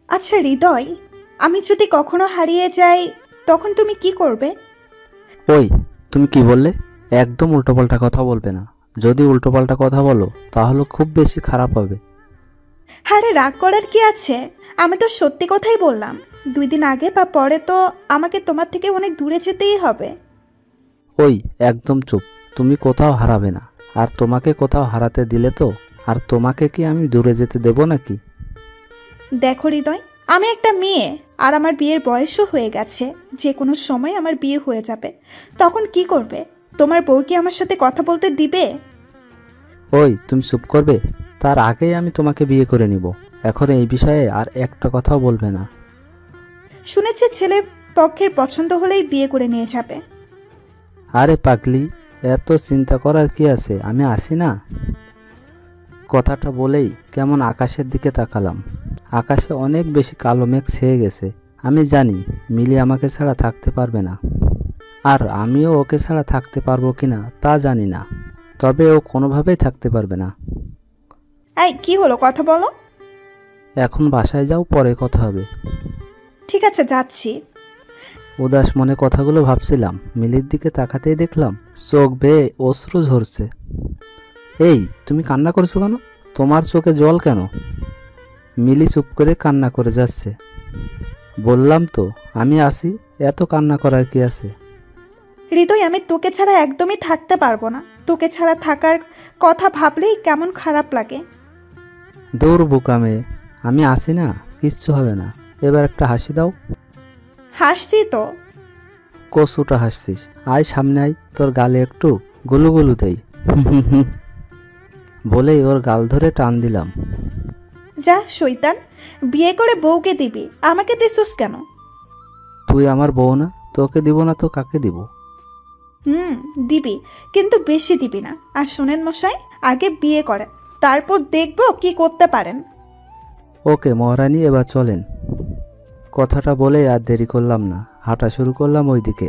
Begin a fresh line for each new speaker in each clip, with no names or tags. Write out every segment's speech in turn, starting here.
আচ্ছা হৃদয়, আমি যদি কখনো হারিয়ে যাই তখন তুমি কি করবে?
ওই, তুমি কি বললে? একদম উল্টোপাল্টা কথা বলবে না। যদি উল্টোপাল্টা কথা বলো তাহলে খুব বেশি খারাপ হবে।
আরে রাগ করার কি আছে? আমি তো সত্যি কথাই বললাম। 2 দিন আগে বা পরে তো আমাকে তোমার থেকে অনেক দূরে যেতেই হবে।
ওই, একদম চুপ। তুমি কোথাও হারাবে না। আর তোমাকে কোথাও হারাতে দিলে তো আর তোমাকে কি আমি দূরে যেতে দেব নাকি?
দেখো হৃদয়, আমি একটা মেয়ে, আর আমার বিয়ের বয়সও হয়ে গেছে। যে কোনো সময় আমার বিয়ে হয়ে যাবে। তখন কি করবে? তোমার বউ কি আমার সাথে কথা বলতে দিবে?
ওই, তুমি চুপ করবে? তার আগেই আমি তোমাকে বিয়ে করে নিব। এখন এই বিষয়ে আর একটা কথাও বলবে না।
শুনেছি ছেলের পক্ষের পছন্দ হলেই বিয়ে করে নিয়ে যাবে।
আরে পাগলি, এত চিন্তা করার কি আছে? আমি আসি না। কথাটা বলেই কেমন আকাশের দিকে তাকালাম। আকাশে অনেক বেশি কালো মেঘ ছেয়ে গেছে। আমি জানি মিলি আমাকে ছাড়া থাকতে পারবে না, আর আমিও ওকে ছাড়া থাকতে পারবো কিনা তা জানি না। তবে ও কোনোভাবেই থাকতে পারবে না।
এই কি হলো, কথা বলো।
এখন বাসায় যাও, পরে কথা হবে।
ঠিক আছে, যাচ্ছি।
উদাস মনে কথাগুলো ভাবছিলাম, মিলির দিকে তাকাতেই দেখলাম চোখ বেয়ে অশ্রু ঝরছে। এই, তুমি কান্না করছো কেন? তোমার চোখে জল কেন? মিলি চুপ করে কান্না করে যাচ্ছে। বললাম তো আমি আসি, এত কান্না করার কি আছে?
হৃদয়, আমি তোকে ছাড়া একদমই থাকতে পারবো না। তোকে ছাড়া থাকার কথা ভাবলেই কেমন খারাপ লাগে।
দৌড় বোকা মেয়ে, আমি আসি না, কিচ্ছু হবে না। এবার একটা হাসি দাও।
হাসছি তো।
কচুটা হাসছিস? আয় সামনে আয়, তোর গালে একটু গুলুগুলু দেই। বলেই ওর গাল ধরে টান দিলাম।
যা শয়তান, বিয়ে করে বউকে দিবি, আমাকে দিছুস কেন?
তুই আমার বউ না? তোকে দিব না তো কাকে দিব?
দিবি, কিন্তু বেশি দিবি না। আর শোনেন মশাই, আগে বিয়ে করেন, তারপর দেখবো কি করতে পারেন।
ওকে মহারানী, এবার চলেন। কথাটা বলে আর দেরি করলাম না, হাঁটা শুরু করলাম ওইদিকে।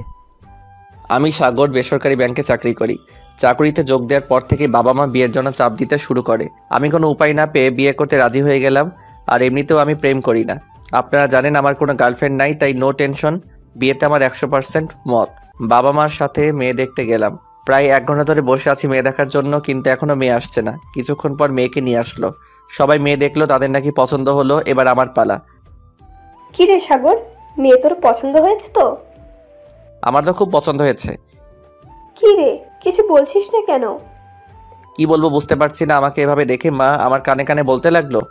আমি সাগর বেসরকারি ব্যাংকে চাকরি করি। চাকরিতে যোগ দেওয়ার পর থেকে বাবা মা বিয়ের জন্য চাপ দিতে শুরু করে। আমি কোনো উপায় না পেয়ে বিয়ে করতে রাজি হয়ে গেলাম। আর এমনিতেও আমি প্রেম করি না। আপনারা জানেন আমার কোনো গার্লফ্রেন্ড নাই, তাই নো টেনশন। বিয়েতে আমার 100% মত। বাবা মার সাথে মেয়ে দেখতে গেলাম। প্রায় 1 ঘন্টা ধরে বসে আছি মেয়ে দেখার জন্য, কিন্তু এখনও মেয়ে আসছে না। কিছুক্ষণ পর মেয়েকে নিয়ে আসলো। সবাই মেয়ে দেখলো, তাদের নাকি পছন্দ হলো। এবার আমার পালা।
কি রে সাগর, মেয়ে তোর পছন্দ হয়েছে তো?
আমার তো খুব পছন্দ হয়েছে।
কি রে, কিছু বলছিস না কেন?
কি বলবো বুঝতে পারছি না। আমাকে এভাবে দেখে মা আমার কানে কানে বলতে লাগলো।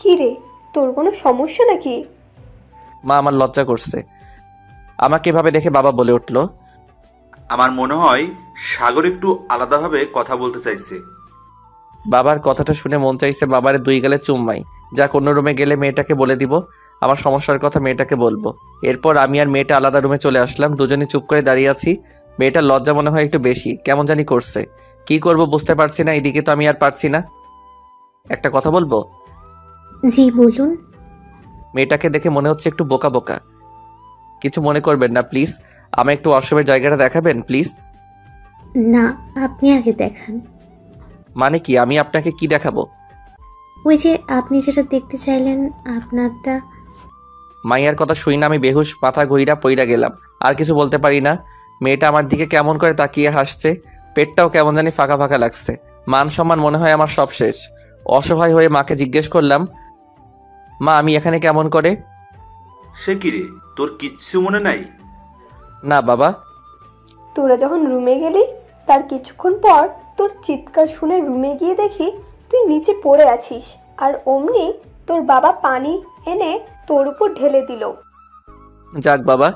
কি রে, তোর কোনো সমস্যা নাকি?
মা আমার লজ্জা করছে। আমাকে এভাবে দেখে বাবা বলে উঠল,
আমার মনে হয় সাগর একটু আলাদাভাবে কথা বলতে চাইছে।
বাবার কথাটা শুনে মন চাইছে বাবারে 2 গালে চুম্মাই। যাক, অন্য রুমে গেলে মেয়েটাকে বলে দিব, আমার সমস্যার কথা মেয়েটাকে বলবো। এরপর আমি আর মেয়েটা আলাদা রুমে চলে আসলাম। দুজনে চুপ করে দাঁড়িয়ে আছি। মেয়েটার লজ্জা মনে হয় একটু বেশি, কেমন জানি করছে। কি করব বুঝতে পারছি না। এদিকে তো আমি আর পারছি না। একটা কথা বলবো?
জি বলুন।
মেয়েটাকে দেখে মনে হচ্ছে একটু বোকা বোকা। কিছু মনে করবেন না প্লিজ। আমায় একটু ওয়াশরুমের জায়গাটা দেখাবেন প্লিজ।
না, আপনি আগে দেখান।
মানে কি, আমি আপনাকে কি দেখাবো?
ওই যে আপনি যেটা দেখতে চাইলেন আপনারটা।
মাইয়ার কথা শুই না আমি বেহুশ, মাথা ঘুইরা পইরা গেলাম। আর কিছু বলতে পারি না। মেয়েটা আমার দিকে কেমন করে তাকিয়ে হাসছে। পেটটাও কেমন জানি ফাঁকা ফাঁকা লাগছে। মান সম্মান মনে হয় আমার সব শেষ। অসহায় হয়ে মাকে জিজ্ঞেস করলাম, মা আমি এখানে কেমন করে?
সে কি রে, তোর কিচ্ছু মনে নাই?
না বাবা।
তোরা যখন রুমে গেলি তার কিছুক্ষণ পর তোর চিৎকার শুনে রুমে গিয়ে দেখি তুই নিচে পড়ে আছিস, আর অমনি তোর বাবা পানি এনে তোর উপর ঢেলে দিল।
যাক বাবা,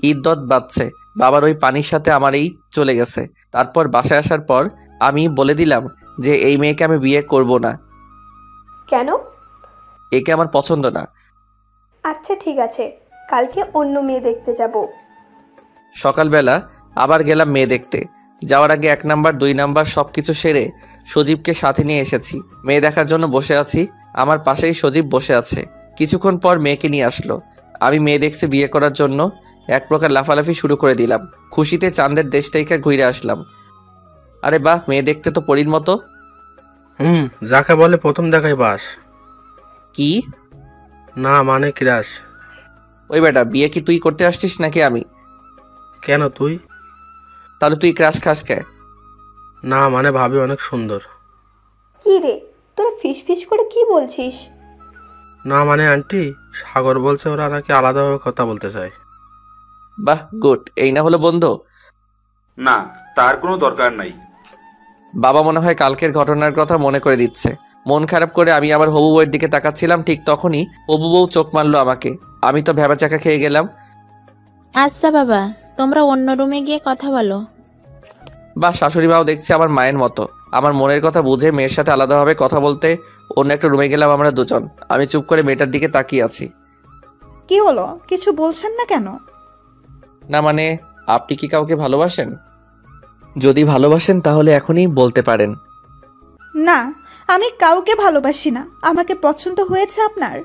ঈদ বাজছে। বাবার ওই পানির সাথে আমার এই চলে গেছে। তারপর বাসায় আসার পর আমি বলে দিলাম যে এই মেয়েকে আমি বিয়ে করব না।
কেন?
একে আমার পছন্দ না।
আচ্ছা ঠিক আছে, কালকে অন্য মেয়ে দেখতে যাব।
সকালবেলা আবার গেলাম মেয়ে দেখতে। যাওয়ার আগে 1 নাম্বার 2 নাম্বার সব কিছু সেরে সজীবকে সাথে নিয়ে এসেছি। মেয়ে দেখার জন্য বসে আছি। আমার পাশেই সজীব বসে আছে। কিছুক্ষণ পর মেয়েকে নিয়ে আসলো। আমি মেয়ে দেখছি বিয়ে করার জন্য এক প্রকার লাফালাফি শুরু করে দিলাম। খুশিতে চাঁদের দেশ থেকে ঘুরে আসলাম। আরে বাহ, মেয়ে দেখতে তো পরীর মতো।
যাকে বলে প্রথম দেখাই বাস।
কি?
না মানে ক্রাশ।
ওই বেটা, বিয়ে কি তুই করতে আসছিস নাকি আমি?
কেন তুই?
তাহলে তুই ক্রাশ খাস কে?
না মানে ভাবি অনেক সুন্দর।
কি রে, তোরা ফিস ফিস করে কি বলছিস?
না মানে আন্টি, সাগর বলছে ওরা নাকি আলাদাভাবে কথা বলতে চায়।
বাহ, গুড। এই না হলো বন্ধু?
না, তার কোনো দরকার নাই।
বাবা মনে হয় কালকের ঘটনার কথা মনে করে দিচ্ছে। মন খারাপ করে আমি আমার হবু বউয়ের দিকে তাকাচ্ছিলাম, ঠিক তখনই হবু বউ চোখ মারলো আমাকে। আমি তো ভ্যাবাচাকা খেয়ে গেলাম।
আচ্ছা বাবা, তোমরা অন্য রুমে গিয়ে কথা বলো।
বা শাশুড়ি মাও দেখছে আমার মায়ের মতো। আমার মনের কথা বুঝে মেয়ের সাথে আলাদাভাবে কথা বলতে অন্য একটা রুমে গেলাম আমরা দুজন। আমি চুপ করে মেয়েটার দিকে তাকিয়ে আছি।
কি হলো, কিছু বলছেন না কেন?
না মানে, আপনি কি কাউকে ভালোবাসেন? যদি ভালোবাসেন তাহলে এখনই বলতে পারেন।
না, আমি কাউকে ভালোবাসি না। আমাকে পছন্দ হয়েছে আপনার?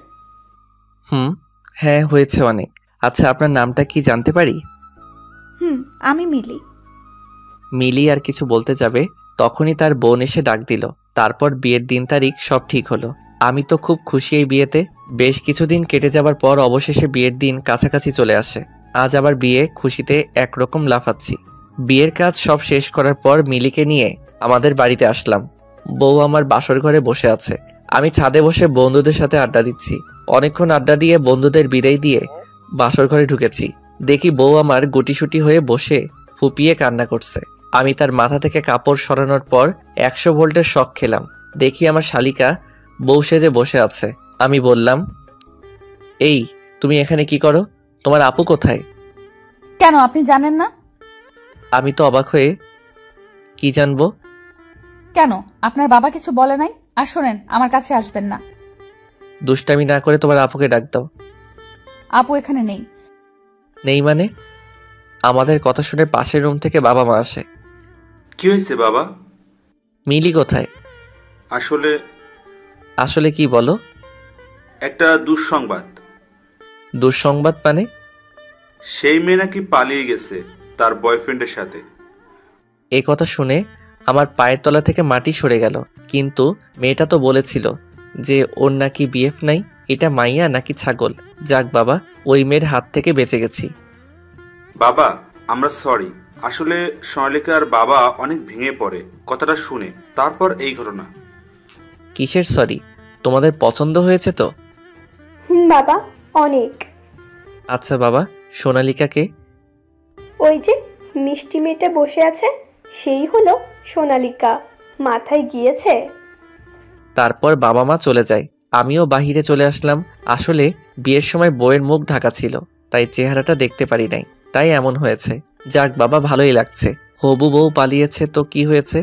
হ্যাঁ হয়েছে অনেক। আচ্ছা, আপনার নামটা কি জানতে পারি?
আমি মিলি।
মিলি আর কিছু বলতে যাবে তখনই তার বোন এসে ডাক দিল। তারপর বিয়ের দিন তারিখ সব ঠিক হলো। আমি তো খুব খুশি এই বিয়েতে। বেশ কিছুদিন কেটে যাবার পর অবশেষে বিয়ের দিন কাছাকাছি চলে আসে। আজ আবার বিয়ে, খুশিতে একরকম লাফাচ্ছি। বিয়ের কাজ সব শেষ করার পর মিলিকে নিয়ে আমাদের বাড়িতে আসলাম। বউ আমার বাসর ঘরে বসে আছে। আমি ছাদে বসে বন্ধুদের সাথে আড্ডা দিচ্ছি। অনেকক্ষণ আড্ডা দিয়ে বন্ধুদের বিদায় দিয়ে বাসর ঘরে ঢুকেছি। দেখি বউ আমার গুটিসুটি হয়ে বসে ফুপিয়ে কান্না করছে। আমি তার মাথা থেকে কাপড় সরানোর পর 100 ভোল্টের শক খেলাম। দেখি আমার শালিকা বউ সেজে বসে আছে। আমি বললাম, এই তুমি এখানে কি করো? তোমার আপু কোথায়?
কেন, আপনি জানেন না?
আমি তো অবাক হয়ে, কি জানবো?
কেন, আপনার বাবা কিছু বলে নাই? আর শোনেন, আমার কাছে আসবেন না।
দুষ্টামি না করে তোমার আপুকে ডাক দাও।
আপু এখানে নেই।
নেই মানে? আমাদের কথা শুনে পাশের রুম থেকে বাবা মা আসে।
কি হয়েছে বাবা?
মিলি কোথায়? আসলে কি বলো?
একটা দুঃসংবাদ।
দুঃসংবাদ মানে?
সেই মেয়ে নাকি পালিয়ে গেছে তার বয়ফ্রেন্ডের সাথে।
এই কথা শুনে আমার পায়ের তলা থেকে মাটি সরে গেল। কিন্তু মেয়েটা তো বলেছিল যে ওর নাকি বিএফ নাই। এটা মাইয়া নাকি ছাগল? যাক বাবা, ওই মেয়ের হাত থেকে বেঁচে গেছি।
বাবা, আমরা সরি। আসলে সোনালিকার বাবা অনেক ভেঙে পড়ে কথাটা শুনে, তারপর এই ঘটনা।
কিসের সরি? তোমাদের পছন্দ হয়েছে তো?
বাবা, অনেক।
আচ্ছা বাবা, সোনালিকাকে?
ওই যে মিষ্টি মেয়েটা বসে আছে, সেই হলো সোনালিকা। মাথায় গিয়েছে।
তারপর বাবা মা চলে যায়। আমিও বাহিরে চলে আসলাম। আসলে বিয়ের সময় বউয়ের মুখ ঢাকা ছিল, তাই চেহারাটা দেখতে পারি নাই, তাই এমন হয়েছে। যাক বাবা, ভালোই লাগছে। হবু বউ পালিয়েছে তো কি হয়েছে,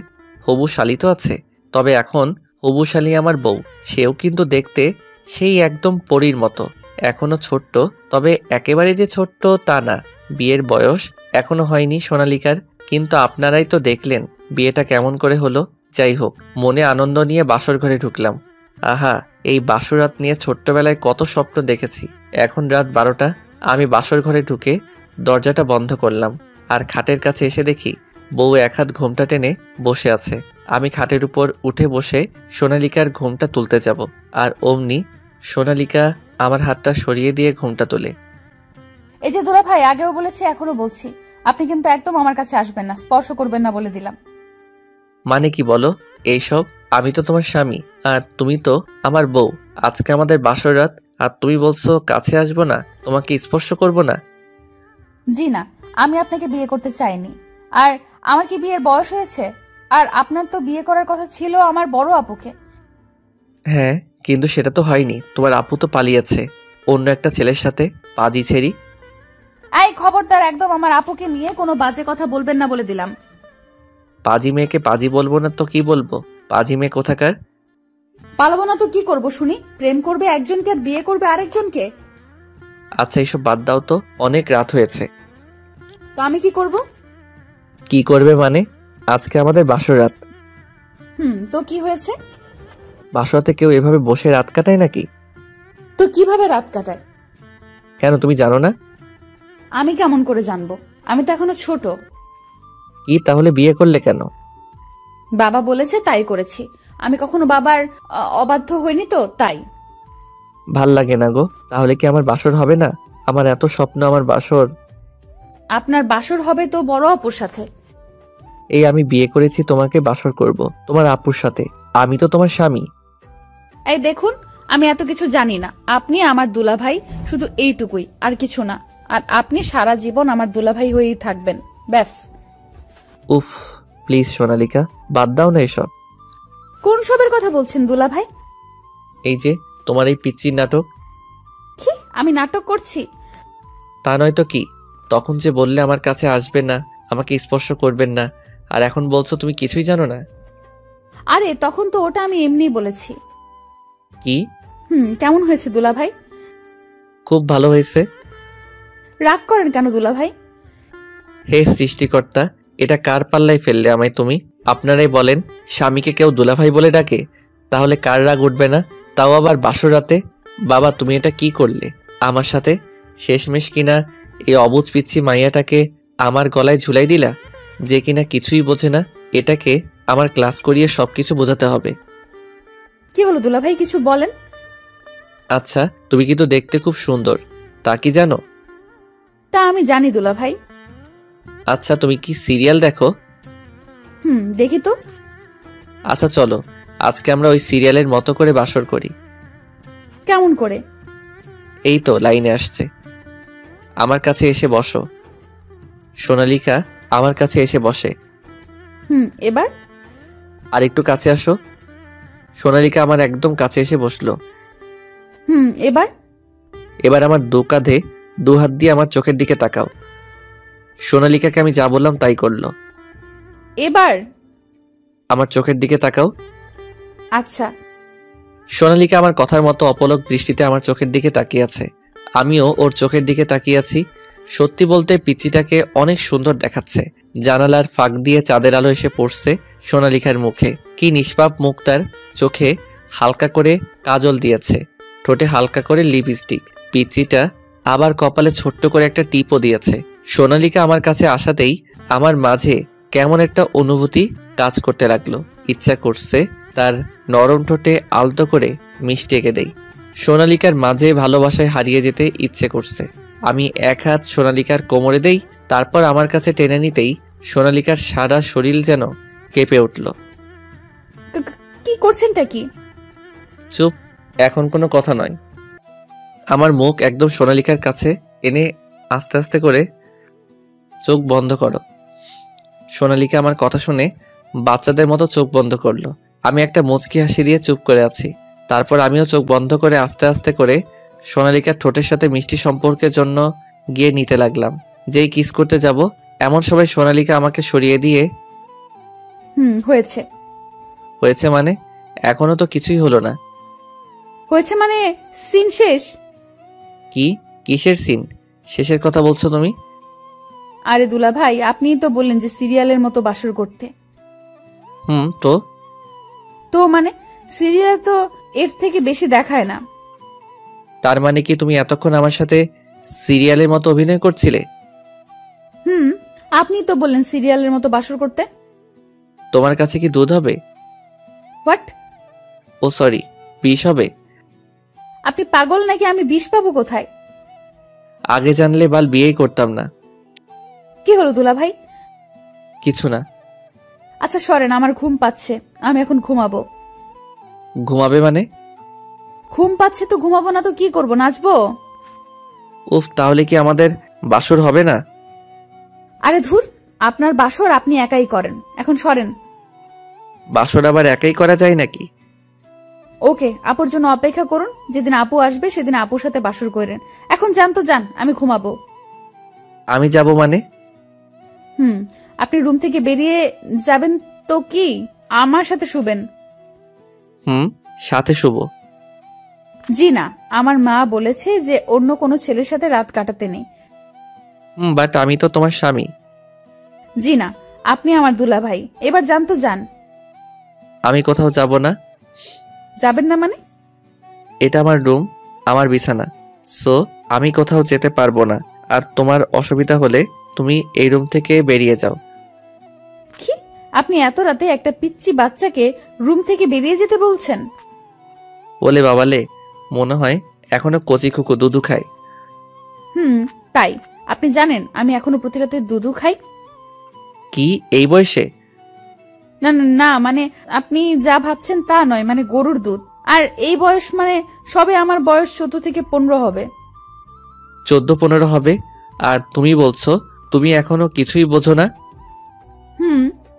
হবু শালি তো আছে। তবে এখন হবু শালি আমার বউ, সেও কিন্তু দেখতে সেই একদম পরীর মতো। এখনো ছোট্ট, তবে একেবারে যে ছোট্ট তা না। বিয়ের বয়স এখনো হয়নি সোনালিকার। কিন্তু আপনারাই তো দেখলেন বিয়েটা কেমন করে হলো। যাই হোক, মনে আনন্দ নিয়ে বাসর ঘরে ঢুকলাম। আহা, এই বাসরাত নিয়ে ছোট্টবেলায় কত স্বপ্ন দেখেছি। এখন রাত 12টা। আমি বাসর ঘরে ঢুকে দরজাটা বন্ধ করলাম আর খাটের কাছে এসে দেখি বউ এক হাত ঘোমটা টেনে বসে আছে। আমি খাটের উপর উঠে বসে সোনালিকার ঘোমটা তুলতে যাব, আর অমনি সোনালিকা আমার হাতটা সরিয়ে দিয়ে ঘোমটা তোলে।
এই যে দুলা ভাই, আগেও বলেছি এখনো বলছি, আপনি কিন্তু একদম আমার কাছে আসবেন না, স্পর্শ করবেন না বলে দিলাম।
মানে কি বলো এইসব? আমি তো তোমার স্বামী আর তুমি তো আমার বউ। আজকে আমাদের বাসর রাত আর তুমি বলছো কাছে আসবো না, তোমাকে স্পর্শ করব না?
জি না, আমি আপনাকে বিয়ে করতে চাইনি। আর আমার কি বিয়ের বয়স হয়েছে? আর আপনার তো বিয়ে করার কথা ছিল আমার বড় আপুকে।
হ্যাঁ, কিন্তু সেটা তো হয়নি। তোমার আপু তো পালিয়েছে অন্য একটা ছেলের সাথে, পাজি ছেড়ি।
এই খবরদার, একদম আমার আপুকে নিয়ে কোনো বাজে কথা বলবেন না বলে দিলাম।
পাজি মেয়েকে পাজি বলবো না তো কি বলবো? পাজি মেয়ে কোথাকার।
পালাবো না তো কি করব শুনি? প্রেম করবে একজনকে আর বিয়ে করবে আরেকজনকে?
আচ্ছা এইসব বাদ দাও তো, অনেক রাত হয়েছে।
তো আমি কি করব?
কি করবে মানে? আজকে আমাদের বাসর রাত।
তো কি হয়েছে?
বাসরাতে কেউ এভাবে বসে রাত কাটায় নাকি?
তো কিভাবে রাত কাটায়?
কেন তুমি জানো না?
আমি কেমন করে জানবো? আমি তো এখনো ছোট।
কি তাহলে বিয়ে করলে কেন?
বাবা বলেছে তাই করেছি। আমি কখনো বাবার অবাধ্য হইনি তো, তাই।
ভাল লাগে না গো। তাহলে কি আমার বাসর হবে না? আমার এত স্বপ্ন আমার বাসর।
আপনার বাসর হবে তো বড় আপুর সাথে।
এই আমি বিয়ে করেছি তোমাকে বাসর করব তোমার আপুর সাথে। আমি তো তোমার স্বামী।
এই দেখুন, আমি এত কিছু জানি না। আপনি আমার দুলাভাই, শুধু এইটুকুই, আর কিছু না। আর আপনি সারা জীবন আমার দুলাভাই হয়েই থাকবেন, ব্যাস।
উফ, প্লিজ সোনালিকা, বাদ দাও না এসব।
কোন সবের কথা বলছেন দুলাভাই?
এই যে তোমার এই পিচ্চির নাটক।
কি আমি নাটক করছি?
তা নয় তো কি। তখন যে বললে আমার কাছে আসবেন না, আমাকে স্পর্শ করবেন না, আর এখন বলছো তুমি কিছুই জানো না।
আরে তখন তো ওটা আমি এমনিই বলেছি।
কি?
কেমন হয়েছে দুলাভাই?
খুব ভালো হয়েছে।
রাগ করেন কেন দুলাভাই?
হে সৃষ্টিকর্তা, এটা কার পাল্লায় ফেললে আমায় তুমি? আপনারাই বলেন, স্বামীকে কেউ দুলাভাই বলে ডাকে, তাহলে কার রাগ উঠবে না? তাও আবার বাসর রাতে। বাবা, তুমি এটা কি করলে আমার সাথে? শেষমেশ কিনা এই অবুঝ পিচ্ছি মাইয়াটাকে আমার গলায় ঝুলাই দিলা, যে কিনা কিছুই বোঝে না। এটাকে আমার ক্লাস করিয়ে সবকিছু বোঝাতে হবে।
কি হলো দুলাভাই, কিছু বলেন।
আচ্ছা, তুমি কিন্তু দেখতে খুব সুন্দর, তা কি জানো?
তা আমি জানি দুলাভাই।
আচ্ছা, তুমি কি সিরিয়াল দেখো?
দেখি তো।
আচ্ছা চলো, আজকে আমরা ওই সিরিয়ালের মতো করে বাসর করি।
কেমন করে?
এই তো লাইনে আসছে। আমার কাছে এসে বসো। সোনালিকা আমার কাছে এসে বসে।
এবার?
আর একটু কাছে আসো। সোনালিকা আমার একদম কাছে এসে বসলো।
এবার?
এবার আমার দু কাঁধে দু হাত দিয়ে আমার চোখের দিকে তাকাও। সোনালিকাকে আমি যা বললাম তাই করলো।
এবার?
আমার চোখের দিকে তাকাও।
আচ্ছা।
সোনালিকা আমার কথার মতো অপলক দৃষ্টিতে আমার চোখের দিকে তাকিয়ে আছে। আমিও ওর চোখের দিকে তাকিয়ে আছি। সত্যি বলতে পিচ্চিটাকে অনেক সুন্দর দেখাচ্ছে। জানালার ফাঁক দিয়ে চাঁদের আলো এসে পড়ছে সোনালিকার মুখে। কি নিষ্পাপ মুখ তার। চোখে হালকা করে কাজল দিয়েছে, ঠোঁটে হালকা করে লিপস্টিক। পিচ্চিটা আবার কপালে ছোট্ট করে একটা টিপও দিয়েছে। সোনালিকা আমার কাছে আসাতেই আমার মাঝে কেমন একটা অনুভূতি কাজ করতে লাগলো। ইচ্ছা করছে তার নরম ঠোঁটে আলতো করে মিষ্টি এঁকে দেই। সোনালিকার মাঝে ভালোবাসায় হারিয়ে যেতে ইচ্ছে করছে। আমি এক হাত সোনালিকার কোমরে দেই, তারপর আমার কাছে টেনে নিতেই সোনালিকার সারা শরীর যেন কেঁপে উঠল।
কি করছেনটা কি?
চুপ, এখন কোনো কথা নয়। আমার মুখ একদম সোনালিকার কাছে এনে আস্তে আস্তে করে চোখ বন্ধ করো। সোনালিকা আমার কথা শুনে বাচ্চাদের মতো চোখ বন্ধ করলো। আমি একটা মুচকি হাসি দিয়ে চুপ করে আছি। তারপর আমিও চোখ বন্ধ করে আস্তে আস্তে করে সোনালিকার ঠোঁটের সাথে মিষ্টি সম্পর্কের জন্য গিয়ে নিতে লাগলাম। যেই কিস করতে যাব এমন সময় সোনালিকা আমাকে সরিয়ে দিয়ে
হয়েছে।
হয়েছে মানে? এখনো তো কিছুই হলো না।
হয়েছে মানে সিন শেষ।
কি? কিসের সিন শেষের কথা বলছো তুমি?
আরে দুলাভাই, আপনিই তো বললেন যে সিরিয়ালের মতো বাসর করতে। তো মানে সিরিয়াল তো এর থেকে বেশি দেখায় না।
তার মানে কি তুমি এতক্ষণ আমার সাথে সিরিয়ালের মতো অভিনয় করছিলে?
আপনি তো বললেন সিরিয়ালের মতো বাসর করতে।
তোমার কাছে কি দুধ হবে?
হোয়াট?
ও সরি, বিষ হবে?
আপনি পাগল নাকি? আমি বিষ পাবো কোথায়?
আগে জানলে বাল বিয়েই করতাম না।
কি হলো দুলাভাই?
কিছু না।
আচ্ছা সরেন, আমার ঘুম পাচ্ছে, আমি এখন ঘুমাবো।
ঘুমাবে মানে?
ঘুম পাচ্ছে তো ঘুমাবো না তো কি করব, নাচবো?
উফ, তাহলে কি আমাদের বাসর হবে না?
আরে ধুর, আপনার বাসর আপনি একাই করেন, এখন সরেন।
বাসর আবার একাই করা যায় নাকি?
ওকে, আপুর জন্য অপেক্ষা করুন। যেদিন আপু আসবে সেদিন আপুর সাথে বাসর করেন। এখন যান তো যান, আমি ঘুমাবো।
আমি যাব মানে?
আপনি রুম থেকে বেরিয়ে যাবেন তো কি আমার সাথে শুবেন?
সাথে শুব?
জি না, আমার মা বলেছে যে অন্য কোনো ছেলের সাথে রাত কাটাতে নেই।
বাট আমি তো তোমার স্বামী।
জি না, আপনি আমার দুলাভাই। এবার যান তো যান।
আমি কোথাও যাব না।
যাবেন না মানে?
এটা আমার রুম, আমার বিছানা, সো আমি কোথাও যেতে পারবো না। আর তোমার অসুবিধা হলে তুমি এই রুম থেকে বেরিয়ে যাও।
কি? আপনি এত রাতে একটা পিচ্চি বাচ্চাকে রুম থেকে বেরিয়ে যেতে বলছেন?
বলে বাবালে, মনে হয় এখনো কচি খুকু দুধু খায়।
তাই আপনি জানেন আমি এখনো প্রতি রাতে দুধু খাই?
কি এই বয়সে?
না না না, মানে আপনি যা ভাবছেন তা নয়, মানে গরুর দুধ। আর এই বয়স মানে সবে আমার বয়স 14 থেকে 15 হবে।
14-15 হবে আর তুমি বলছো তুমি এখনো কিছুই বোঝো না?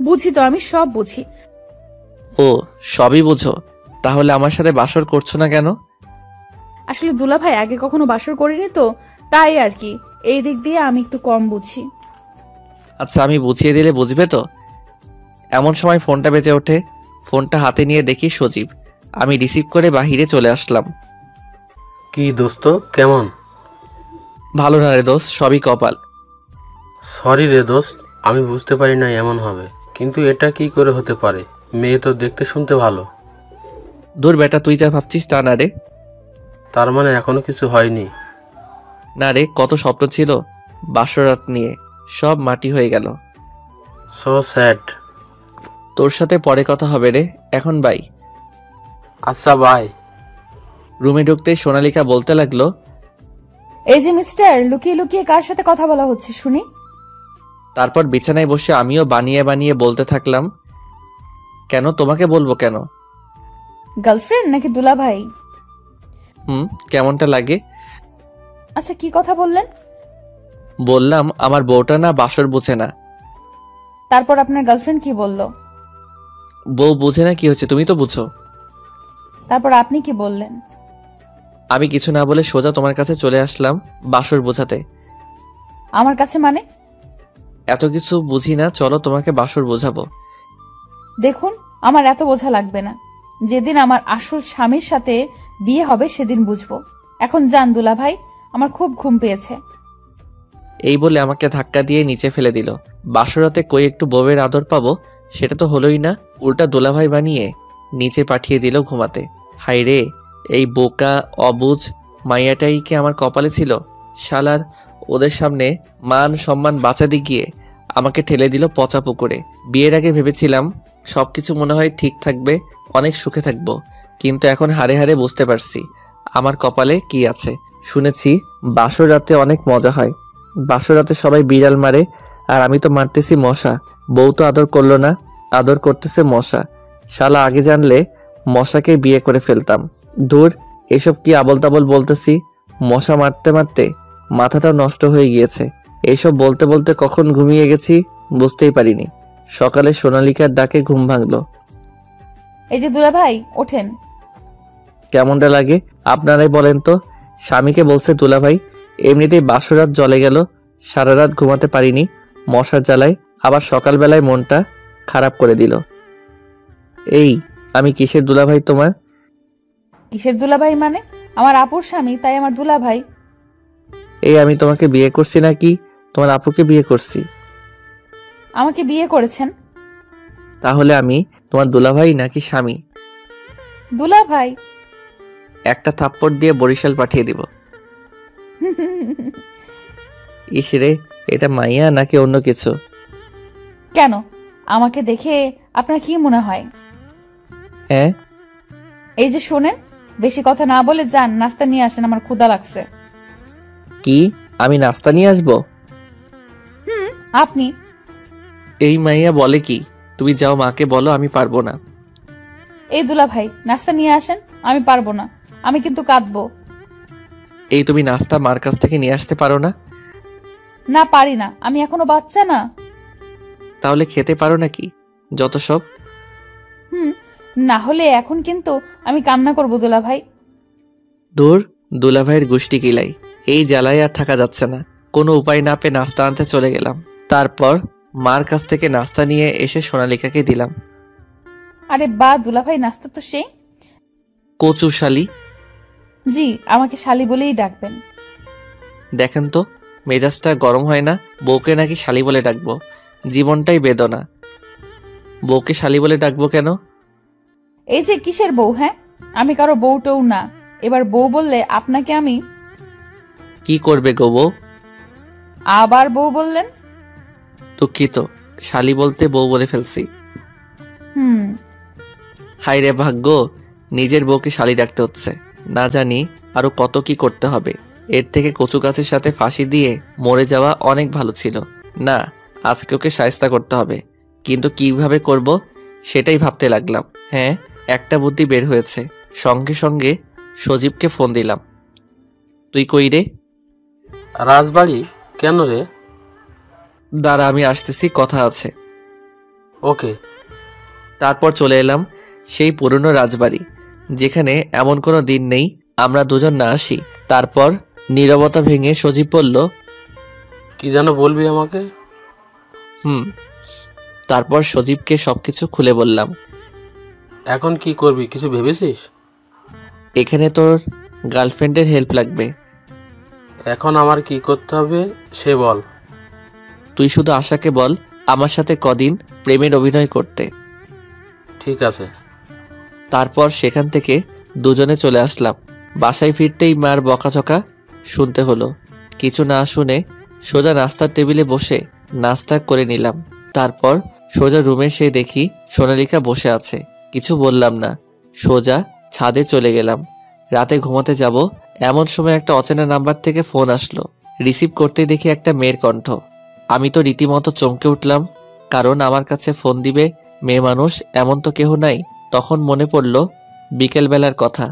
বুঝি তো, আমি সব বুঝি।
ও সবই বুঝো, তাহলে আমার সাথে বাসর করছো না কেন?
আসলে দুলাভাই আগে কখনো বাসর করিনি তো, তাই আর কি, এই দিক দিয়ে আমি একটু কম বুঝি।
আচ্ছা আমি বুঝিয়ে দিলে বুঝবে তো? এমন সময় ফোনটা বেজে ওঠে। ফোনটা হাতে নিয়ে দেখি সজীব। আমি রিসিভ করে বাহিরে চলে আসলাম।
কি দোস্ত, কেমন?
ভালো না রে দোস্ত, সবই কপাল।
সরি রে দোস্ত, আমি বুঝতে পারি না এমন হবে, কিন্তু এটা কি করে হতে পারে? মেয়ে তো দেখতে শুনতে ভালো।
দূর বেটা, তুই যা ভাবছিস তা না রে।
তার মানে এখনো কিছু হয়নি?
না রে, কত স্বপ্ন ছিল বাসরাত নিয়ে, সব মাটি হয়ে গেল।
So sad.
তোর সাথে পরে কথা হবে রে, এখন বাই।
আচ্ছা বাই।
রুমে ঢুকতে সোনালিকা বলতে লাগলো,
এই যে মিস্টার, লুকিয়ে লুকিয়ে কার সাথে কথা বলা হচ্ছে শুনি?
তারপর বিছানায় বসে আমিও বানিয়ে বানিয়ে বলতে থাকলাম, কেন তোমাকে বলবো কেন?
গার্লফ্রেন্ড নাকি দুলাভাই?
কেমনটা লাগে?
আচ্ছা কি কথা বললেন?
বললাম আমার বউটা না বাসর বুঝে না।
তারপর আপনার গার্লফ্রেন্ড কি বলল?
বউ বুঝে না কি হচ্ছে, তুমি তো বুঝো।
তারপর আপনি কি বললেন?
আমি কিছু না বলে সোজা তোমার কাছে চলে আসলাম বাসর বোঝাতে।
আমার কাছে মানে?
এত কিছু বুঝি না, চলো তোমাকে বাসর বোঝাবো।
দেখুন, আমার এত বোঝা লাগবে না। যেদিন আমার আসল স্বামীর সাথে বিয়ে হবে সেদিন বুঝবো। এখন যান দুলাভাই, আমার খুব ঘুম পেয়েছে।
এই বলে আমাকে ধাক্কা দিয়ে নিচে ফেলে দিল। বাসরাতে কই একটু বউয়ের আদর পাবো, সেটা তো হলোই না, উল্টা দোলাভাই বানিয়ে নিচে পাঠিয়ে দিল ঘুমাতে। হাই রে, এই বোকা অবুঝ মাইয়াটাই কি আমার কপালে ছিল? শালার ওদের সামনে মান সম্মান বাঁচাতে গিয়ে আমাকে ঠেলে দিল পচা পুকুরে। বিয়ের আগে ভেবেছিলাম সবকিছু মনে হয় ঠিক থাকবে, অনেক সুখে থাকবো, কিন্তু এখন হাড়ে হাড়ে বুঝতে পারছি আমার কপালে কি আছে। শুনেছি বাসর রাতে অনেক মজা হয়, বাসর রাতে সবাই বিড়াল মারে, আর আমি তো মারতেছি মশা। বউ তো আদর করলো না, আদর করতেছে মশা। শালা আগে জানলে মশাকে বিয়ে করে ফেলতাম। দূর, এসব কি আবল তাবল বলতেছি। মশা মারতে মারতে মাথাটা নষ্ট হয়ে গিয়েছে। এইসব বলতে বলতে কখন ঘুমিয়ে গেছি বুঝতেই পারিনি। সকালে সোনালিকার ডাকে ঘুম ভাঙলো।
এই যে দুলাভাই, ওঠেন।
কেমনটা লাগে আপনারাই বলেন তো? স্বামীকে বলছে দুলাভাই, এমনিতেই বাসরাত জলে গেল, সারা রাত ঘুমাতে পারিনি মশার জ্বালায়, আবার সকালবেলায় মনটা খারাপ করে দিল। এই আমি কিসের দুলাভাই তোমার?
কিসের দুলাভাই মানে? আমার আপুর স্বামী, তাই আমার দুলাভাই।
এই আমি তোমাকে বিয়ে করছি নাকি তোমার আপুকে বিয়ে করছি?
আমাকে বিয়ে করেছেন।
তাহলে আমি তোমার দুলাভাই নাকি স্বামী?
দুলাভাই।
একটা থাপ্পড় দিয়ে বরিশাল পাঠিয়ে দিব। ইসরে, এটা মাইয়া নাকি অন্য কিছু?
কেন, আমাকে দেখে আপনার কি মনে হয়?
হ্যাঁ।
এই যে শোনেন, বেশি কথা না বলে যান, নাস্তা নিয়ে আসেন, আমার ক্ষুধা লাগছে।
কি আমি নাস্তা নিয়ে আসবো?
আপনি?
এই মাইয়া বলে কি? তুমি যাও, মাকে বলো আমি পারবো না।
এই দুলাভাই, নাস্তা নিয়ে আসেন। আমি পারবো না, আমি কিন্তু কাঁদবো।
এই তুমি নাস্তা মার কাছ থেকে নিয়ে আসতে পারো না?
না পারি না, আমি এখনো বাচ্চা না।
তাহলে খেতে পারো নাকি যত সব?
না হলে এখন কিন্তু আমি কান্না করবো দুলাভাই।
দূর, দুলাভাইয়ের গোষ্ঠী কিলাই, এই জ্বালায় আর থাকা যাচ্ছে না। কোনো উপায় না পেয়ে নাস্তা আনতে চলে গেলাম। তারপর মার কাছ থেকে নাস্তা নিয়ে এসে সোনালিকাকে দিলাম।
আরে বা দুলাভাই, নাস্তা তো সেই।
কচু শালি।
জি, আমাকে শালি বলেই ডাকবেন।
দেখেন তো মেজাজটা গরম হয় না? বউকে নাকি শালি বলে ডাকবো, জীবনটাই বেদনা। বউকে শালি বলে ডাকবো কেন?
এই যে কিসের বউ? হ্যাঁ, আমি কারো বউটও না। এবার বউ বললে আপনাকে আমি
কি করবে গো বউ?
আবার বউ বললেন?
দুঃখিত, শালি বলতে বউ বলে ফেলছি।
হুম।
হায় রে ভাগ্য, নিজের বউকে শালি ডাকতে হচ্ছে। না জানি আরো কত কি করতে হবে। এর থেকে কচু গাছের সাথে ফাঁসি দিয়ে মরে যাওয়া অনেক ভালো ছিল। না, আজকে ওকে শায়েস্তা করতে হবে, কিন্তু কিভাবে করব সেটাই ভাবতে লাগলাম। হ্যাঁ, একটা বুদ্ধি বের হয়েছে। সঙ্গে সঙ্গে সজীবকে ফোন দিলাম। তুই কই রে?
রাজবাড়ি? কেন রে?
দাঁড়া, আমি আসতেছি, কথা আছে।
ওকে।
তারপর চলে এলাম সেই পুরনো রাজবাড়ি, যেখানে এমন কোনো দিন নেই আমরা দুজন না আসি। তারপর নীরবতা ভেঙে সজীব বলল,
কি যেন বলবি আমাকে?
তারপর সজীবকে সবকিছু খুলে বললাম।
এখন কি করবি, কিছু ভেবেছিস?
এখানে তোর গার্লফ্রেন্ডের হেল্প লাগবে।
এখন আমার কি করতে হবে সে বল।
তুই শুধু আশাকে বল আমার সাথে কদিন প্রেমের অভিনয় করতে।
ঠিক আছে।
তারপর সেখান থেকে দুজনে চলে আসলাম। বাসায় ফিরতেই মার বকাঝকা শুনতে হলো। কিছু না শুনে সোজা নাস্তার টেবিলে বসে নাস্তা করে নিলাম। তারপর সোজা রুমে এসে দেখি সোনালিকা বসে আছে। কিছু বললাম না, সোজা ছাদে চলে গেলাম। রাতে ঘুমাতে যাব এমন সময় একটা অচেনা নাম্বার থেকে ফোন আসলো। রিসিভ করতেই দেখি একটা মেয়ের কণ্ঠ। আমি তো রীতিমতো চমকে উঠলাম, কারণ আমার কাছে ফোন দিবে মেয়ে মানুষ এমন তো কেউ নাই। তখন মনে পড়ল বিকেলবেলার কথা।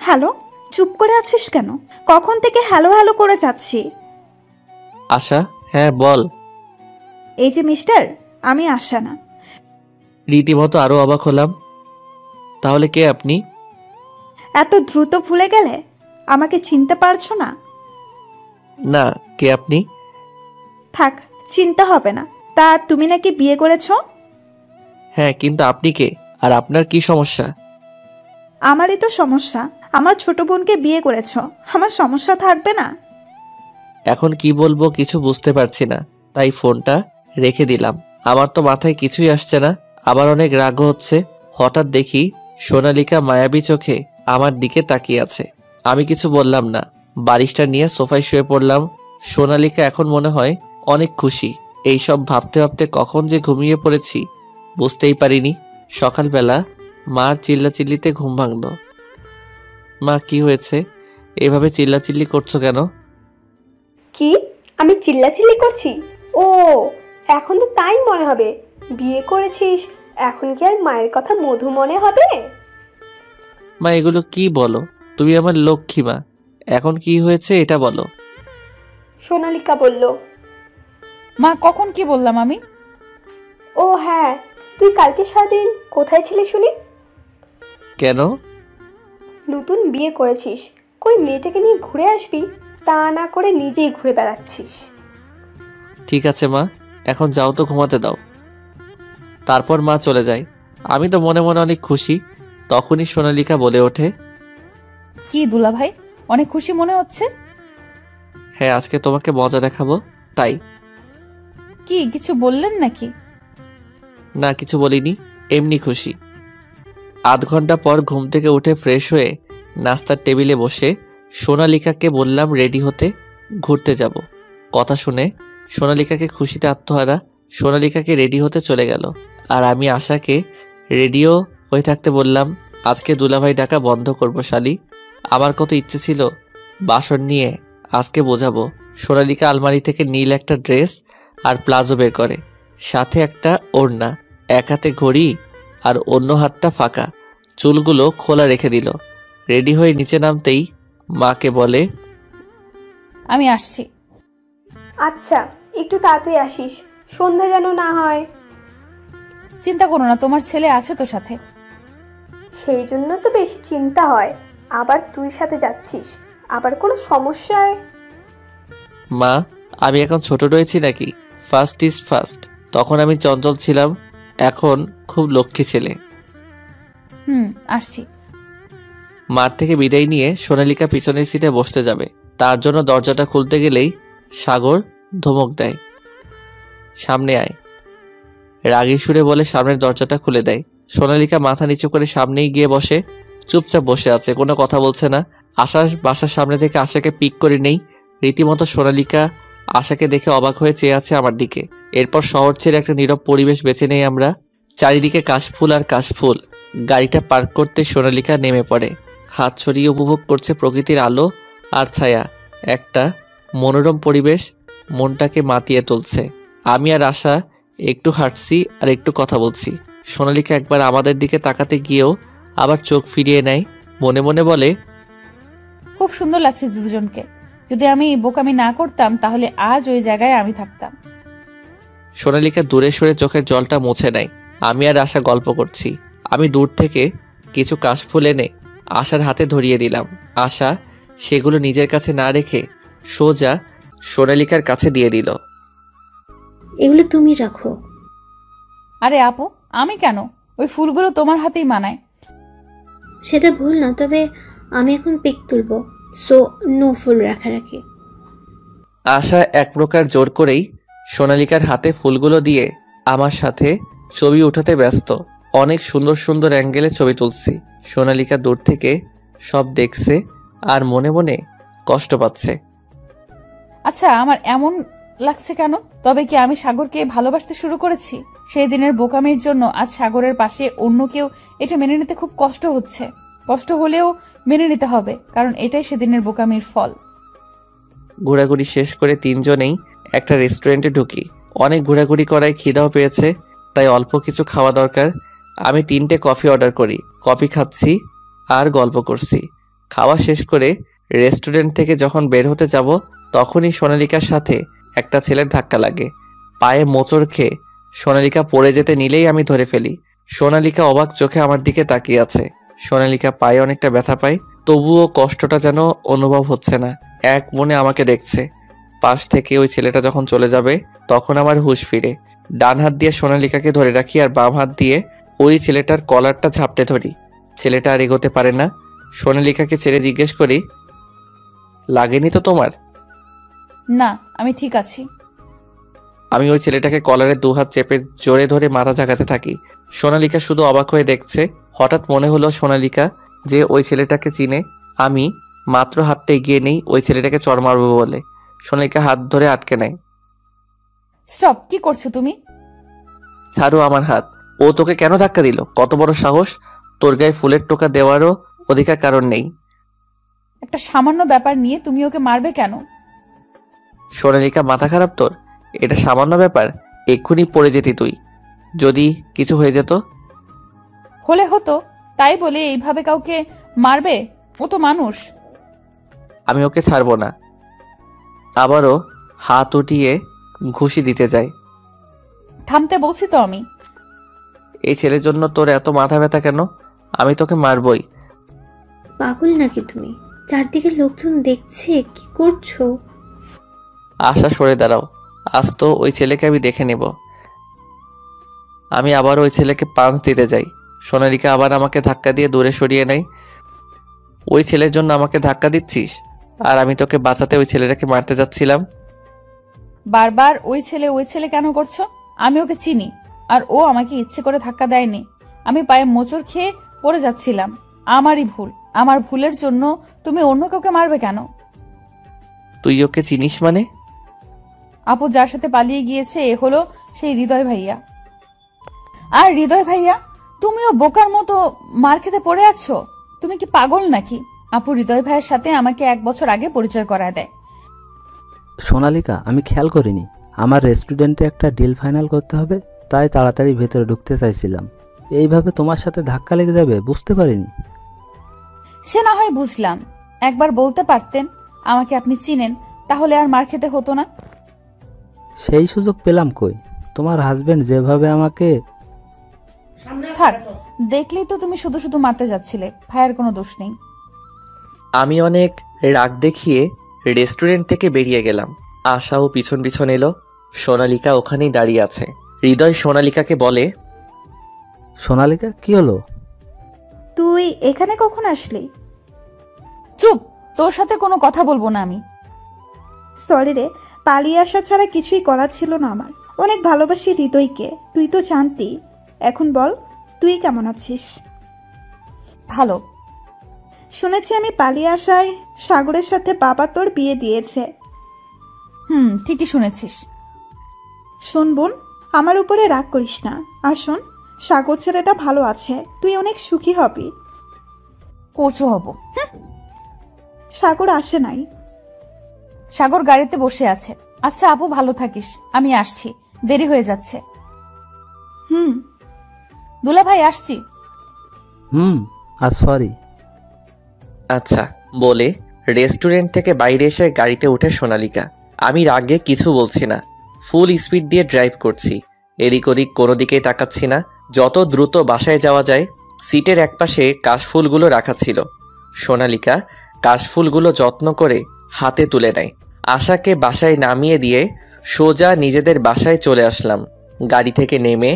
হ্যালো, চুপ করে আছিস কেন? কখন থেকে হ্যালো হ্যালো করে যাচ্ছি।
আশা? হ্যাঁ বল।
এই যে মিস্টার, আমি আশা না।
রীতিমতো আরো অবাক হলাম। তাহলে কে আপনি?
এত দ্রুত ভুলে গেলে? আমাকে চিনতে পারছো না?
না, কে আপনি?
থাক, চিনতে হবে না। তা তুমি নাকি বিয়ে করেছো?
হ্যাঁ, কিন্তু আপনি কে আর আপনার কি সমস্যা?
আমারই তো সমস্যা। আমার ছোট বোনকে বিয়ে করেছো, আমার সমস্যা থাকবে না?
এখন কি বলবো কিছু বুঝতে পারছি না, তাই ফোনটা রেখে দিলাম। আমার তো মাথায় কিছুই আসছে না, আবার অনেক রাগ হচ্ছে। হঠাৎ দেখি সোনালিকা মায়াবী চোখে আমার দিকে তাকিয়ে আছে। আমি কিছু বললাম না, বালিশটা নিয়ে সোফায় শুয়ে পড়লাম। সোনালিকা এখন মনে হয় অনেক খুশি। এইসব ভাবতে ভাবতে কখন যে ঘুমিয়ে পড়েছি বুঝতেই পারিনি। সকালবেলা মার চিল্লাচিল্লিতে ঘুম ভাঙল। মা, কি হয়েছে? এভাবে চিল্লাচিল্লি করছো কেন?
কি? আমি চিল্লাচিল্লি করছি? ও, এখন তো তাই মনে হবে। বিয়ে করেছিস, এখন কি আর মায়ের কথা মধু মনে হবে?
মা, এগুলো কি বলো? তুমি আমার লক্ষ্মী মা, এখন কি হয়েছে এটা বলো।
সোনালিকা বলল।
মা, কখন কি বললাম আমি?
ও হ্যাঁ, তুই কালকে সারাদিন কোথায় ছিলি শুনি?
কেন?
নতুন বিয়ে করেছিস, কই মেয়েটাকে নিয়ে ঘুরে আসবি, তা না করে নিজেই ঘুরে বেড়াচ্ছিস।
ঠিক আছে মা, এখন যাও তো, ঘুমাতে দাও। তারপর মা চলে যায়। আমি তো মনে মনে অনেক খুশি। তখনই সোনালিকা বলে ওঠে,
কি দুলা ভাই, অনেক খুশি মনে হচ্ছে?
হ্যাঁ, আজকে তোমাকে মজা দেখাবো তাই।
কি কিছু বললেন নাকি?
না, কিছু বলিনি, এমনি খুশি। আধ ঘন্টা পর ঘুম থেকে উঠে ফ্রেশ হয়ে নাস্তার টেবিলে বসে সোনালিকাকে বললাম রেডি হতে, ঘুরতে যাব। কথা শুনে সোনালিকাকে খুশিতে আত্মহারা। সোনালিকাকে রেডি হতে চলে গেল, আর আমি আশাকে রেডিও হয়ে থাকতে বললাম, আজকে দুলাভাই ডাকা বন্ধ করবো শালি। আমার কত ইচ্ছে ছিল বাসন নিয়ে আজকে বোঝাবো। সোনালিকা আলমারি থেকে নীল একটা ড্রেস আর প্লাজো বের করে, সাথে একটা ওড়না, এক হাতে ঘড়ি আর অন্য হাতটা ফাঁকা, চুলগুলো খোলা রেখে দিল। রেডি হয়ে নিচে নামতেই মাকে বলে,
আমি আসছি।
আচ্ছা, একটু তাড়াতাড়ি আসিস, সন্ধ্যা যেন না হয়।
চিন্তা করো না, তোমার ছেলে আছে তো সাথে।
সেই জন্য তো বেশি চিন্তা হয়। আবার তুই সাথে যাচ্ছিস, আবার কোনো সমস্যায়?
মা, আমি এখন ছোট রয়েছি নাকি? First is first. তখন আমি চঞ্চল ছিলাম, এখন খুব লক্ষ্মী ছেলে।
আসছি।
মার থেকে বিদায় নিয়ে সোনালিকা পিছনের সিটে বসতে যাবে, তার জন্য দরজাটা খুলতে গেলেই সাগর ধমক দেয়, সামনে আয়। রাগী সুরে বলে সামনের দরজাটা খুলে দেয়। সোনালিকা মাথা নিচু করে সামনেই গিয়ে বসে, চুপচাপ বসে আছে, কোনো কথা বলছে না। আশার বাসার সামনে থেকে আশাকে পিক করে নেই। রীতিমতো সোনালিকা আশাকে দেখে অবাক হয়ে চেয়ে আছে আমার দিকে। এরপর শহর ছেড়ে একটা নীরব পরিবেশ বেছে নেই আমরা। চারিদিকে কাশফুল আর কাশফুল। গাড়িটা পার্ক করতে সোনালিকা নেমে পড়ে। হাত ছড়িয়ে উপভোগ করছে প্রকৃতির আলো আর ছায়া। একটা মনোরম পরিবেশ মনটাকে মাতিয়ে তুলছে। আমি আর আশা একটু হাঁটছি আর একটু কথা বলছি। সোনালিকা একবার আমাদের দিকে তাকাতে গিয়েও আবার চোখ ফিরিয়ে নেয়, মনে মনে বলে,
খুব সুন্দর লাগছে দুজনকে। যদি আমি বোকামি না করতাম তাহলে আজ ওই জায়গায় আমি থাকতাম।
সোনালিকা দূরে সরে চোখের জলটা মুছে নেয়। আমি আর আশা গল্প করছি। আমি দূর থেকে কিছু কাশফুল এনে আশার হাতে ধরিয়ে দিলাম। আশা সেগুলো নিজের কাছে না রেখে সোজা সোনালিকার কাছে দিয়ে দিল।
এগুলো তুমি রাখো।
আরে আপু, আমি কেন? ওই ফুলগুলো তোমার হাতেই মানায়।
সেটা ভুল না, তবে আমি এখন পিক তুলবো, সো নো ফুল রাখারাখি।
আশা এক প্রকার জোর করেই সোনালিকার হাতে ফুলগুলো দিয়ে আমার সাথে ছবি উঠাতে ব্যস্ত। অনেক সুন্দর সুন্দর অ্যাঙ্গেলে ছবি তুলছি। সোনালিকা দূর থেকে সব দেখছে আর মনে মনে কষ্ট পাচ্ছে।
আচ্ছা, আমার এমন লাগছে কেন? তবে কি আমি সাগরকে ভালোবাসতে শুরু করেছি? সেই দিনের বোকামির জন্য আজ সাগরের পাশে অন্য কেউ এটা মেনে নিতে খুব কষ্ট হচ্ছে। কষ্ট হলেও মেনে নিতে হবে, কারণ এটাই সেদিনের বোকামির ফল।
ঘোরাঘুরি শেষ করে তিনজনেই একটা রেস্টুরেন্টে ঢুকি। অনেক ঘোরাঘুরি করায় খিদাও পেয়েছে, তাই অল্প কিছু খাওয়া দরকার। আমি 3টে কফি অর্ডার করি। কফি খাচ্ছি আর গল্প করছি। খাওয়া শেষ করে রেস্টুরেন্ট থেকে যখন বের হতে যাব, তখনই সোনালিকার সাথে একটা ছেলের ধাক্কা লাগে। পায়ে মোচড় খেয়ে সোনালিকা পড়ে যেতে নিলেই আমি ধরে ফেলি। সোনালিকা অবাক চোখে আমার দিকে তাকিয়ে আছে। সোনালিকা পায়ে অনেকটা ব্যথা পায়, তবুও কষ্টটা যেন অনুভব হচ্ছে না। এক মনে আমাকে দেখছে। পাশ থেকে ওই ছেলেটা যখন চলে যাবে, তখন আমার হুঁশ ফিরে। ডান হাত দিয়ে সোনালিকাকে ধরে রাখি আর বাম হাত দিয়ে ওই ছেলেটার কলারটা ঝাপটে ধরি। ছেলেটা আর এগোতে পারে না। সোনালিকাকে ছেড়ে জিজ্ঞেস করি, লাগেনি তো তোমার?
না, আমি ঠিক আছি।
আমি ওই ছেলেটাকে কলারে 2 হাত চেপে জোরে ধরে মাথা ঝাঁকাতে থাকি। সোনালিকা শুধু অবাক হয়ে দেখছে। হঠাৎ মনে হলো সোনালিকা যে ওই ছেলেটাকে চিনে। আমি মাত্র হাতটা এগিয়ে নেই ওই ছেলেটাকে চড় মারবো বলে। সোনালিকা হাত ধরে আটকে নেয়।
স্টপ! কি করছো তুমি?
ছাড়ো আমার হাত। ও তোকে কেন ধাক্কা দিল? কত বড় সাহস! তোর গায়ে ফুলের টোকা দেওয়ারও অধিকার কারণ নেই।
একটা সামান্য ব্যাপার নিয়ে তুমি ওকে মারবে কেন?
সোনালিকা, মাথা খারাপ তোর? এটা সামান্য ব্যাপার? এক্ষুনি পড়ে যেতি তুই যদি কিছু হয়ে যেত।
হলে হতো, তাই বলে এইভাবে কাউকে মারবে? ও তো মানুষ।
আমি ওকে ছাড়বো না। আবারও হাত উঠিয়ে ঘুষি দিতে যায়।
থামতে বলছি তো আমি।
এই ছেলের জন্য তোর এত মাথা ব্যথা কেন? আমি তোকে মারবই।
পাগল নাকি তুমি? চারদিকে লোকজন দেখছে, কি করছো?
আশা, সরে দাঁড়াও। আজ তো ওই ছেলেকে আমি দেখে নেব। আমি আবার ওই ছেলেকে পাঁচ দিতে যাই। সোনালিকা আবার আমাকে ধাক্কা দিয়ে দূরে সরিয়ে নেয়। ওই ছেলের জন্য আমাকে ধাক্কা দিচ্ছিস? আর আমি তোকে বাঁচাতে ওই ছেলেটাকে মারতে যাচ্ছিলাম।
বারবার ওই ছেলে কেন করছো? আমি ওকে চিনি, আর ও আমাকে ইচ্ছে করে ধাক্কা দেয়নি। আমি পায়ে মোচড় খেয়ে পড়ে যাচ্ছিলাম। আমারই ভুল। আমার ভুলের জন্য তুমি অন্য কাউকে মারবে কেন?
তুই ওকে চিনিস মানে?
আপু যার সাথে পালিয়ে গিয়েছে এ হলো সেই হৃদয় ভাইয়া। আর হৃদয় ভাইয়া, তুমিও বোকার মতো মার খেতে পড়ে আছো? তুমি কি পাগল নাকি? আপু হৃদয় ভাইয়ের সাথে আমাকে 1 বছর আগে পরিচয় করায় দেয়।
সোনালিকা, আমি খেয়াল করিনি। আমার রেস্টুরেন্টে একটা ডিল ফাইনাল করতে হবে, তাই তাড়াতাড়ি ভেতরে ঢুকতে চাইছিলাম। এইভাবে তোমার সাথে ধাক্কা লেগে যাবে বুঝতে পারিনি।
সে না হয় বুঝলাম। একবার বলতে পারতেন আমাকে আপনি চিনেন, তাহলে আর মার খেতে হতো না।
সেই সুযোগ পেলাম কই? তোমার হাজবেন্ড যেভাবে আমাকে...
থাক, দেখলেই তো তুমি শুধু শুধু মারতে যাচ্ছিলে। ভাইয়ের কোনো দোষ নেই।
আমি অনেক রাগ দেখিয়ে রেস্টুরেন্ট থেকে বেরিয়ে গেলাম। আশাও পিছন পিছন এলো। সোনালিকা ওখানেই দাঁড়িয়ে আছে। হৃদয় সোনালিকাকে বলে,
সোনালিকা, কি হলো?
তুই এখানে কখন আসলি?
চুপ! তোর সাথে কোনো কথা বলবো না আমি।
সরি রে, পালিয়ে আসা ছাড়া কিছুই করার ছিল না আমার। অনেক ভালোবাসি হৃদয়কে, তুই তো জানতি। এখন বল, তুই কেমন আছিস?
ভালো।
শুনেছি আমি পালিয়ে আসায় সাগরের সাথে বাবা তোর বিয়ে দিয়েছে।
ঠিকই শুনেছিস।
শোন বোন, আমার উপরে রাগ করিস না। আর শোন, সাগর ছেলেটা ভালো আছে, তুই অনেক সুখী হবি।
কোচও হব।
সাগর আসে নাই।
সাগর গাড়িতে বসে আছে। আচ্ছা আপু, ভালো থাকিস, আমি আসছি, দেরি হয়ে যাচ্ছে। দুলা ভাই, আসছি।
আর সরি।
আচ্ছা বলে রেস্টুরেন্ট থেকে বাইরে এসে গাড়িতে উঠে সোনালিকা। আমি রাগে কিছু বলছি না, ফুল স্পিড দিয়ে ড্রাইভ করছি। এদিক ওদিক কোনো দিকেই তাকাচ্ছি না। যত দ্রুত বাসায় যাওয়া যায়। সিটের একপাশে কাশফুলগুলো রাখা ছিল। সোনালিকা কাশফুলগুলো যত্ন করে হাতে তুলে নেয়। আশাকে বাসায় নামিয়ে দিয়ে সোজা নিজেদের বাসায় চলে আসলাম। গাড়ি থেকে নেমে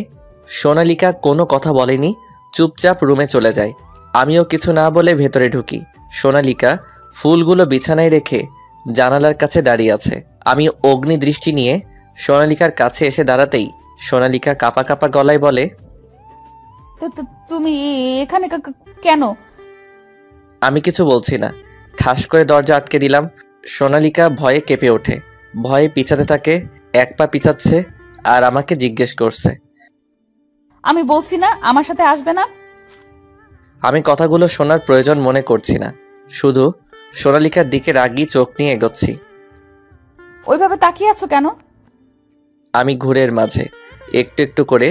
সোনালিকা কোনো কথা বলেনি, চুপচাপ রুমে চলে যায়। আমিও কিছু না বলে ভেতরে ঢুকি। সোনালিকা ফুলগুলো বিছানায় রেখে জানালার কাছে দাঁড়িয়ে আছে। আমি অগ্নি দৃষ্টি নিয়ে সোনালিকার কাছে এসে দাঁড়াতেই সোনালিকা কাঁপা কাঁপা গলায় বলে,
তুমি এখানে কেন?
আমি কিছু বলছি না। ঠাস করে দরজা আটকে দিলাম। সোনালিকা ভয়ে কেঁপে ওঠে, ভয়ে পিছাতে থাকে। এক পা পিছাচ্ছে আর আমাকে জিজ্ঞেস করছে,
আমি বলছি না আমার সাথে আসবে না?
আমি কথাগুলো শোনার প্রয়োজন মনে করছি না, শুধু সোনালিকার দিকে রাগী চোখ নিয়ে এগোচ্ছি।
ওইভাবে তাকিয়ে আছো কেন?
আমি ঘুরের মাঝে একটু একটু করে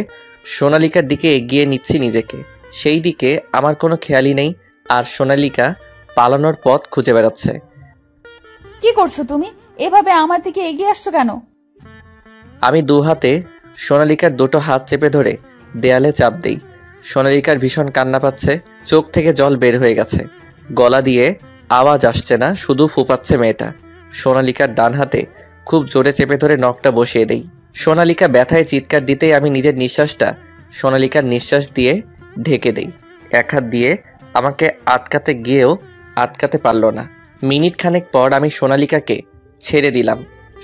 সোনালিকার দিকে এগিয়ে নিচ্ছি নিজেকে। সেই দিকে আমার কোনো খেয়ালই নেই, আর সোনালিকা পালানোর পথ খুঁজে বেড়াচ্ছে।
কি করছো তুমি? এভাবে আমার দিকে এগিয়ে আসছো কেন?
আমি দু হাতে সোনালিকার দুটো হাত চেপে ধরে দেয়ালে চাপ দেই। সোনালিকার ভীষণ কান্না পাচ্ছে, চোখ থেকে জল বের হয়ে গেছে। গলা দিয়ে আওয়াজ আসছে না, শুধু ফুপাচ্ছে মেয়েটা। সোনালিকার ডান হাতে খুব জোরে চেপে ধরে নখটা বসিয়ে দেই। সোনালিকা ব্যথায় চিৎকার দিতেই আমি নিজের নিঃশ্বাসটা সোনালিকার নিঃশ্বাস দিয়ে ঢেকে দেই। এক হাত দিয়ে আমাকে আটকাতে গিয়েও আটকাতে পারল না। মিনিট খানেক পর আমি সোনালিকাকে ছেড়ে দিলাম।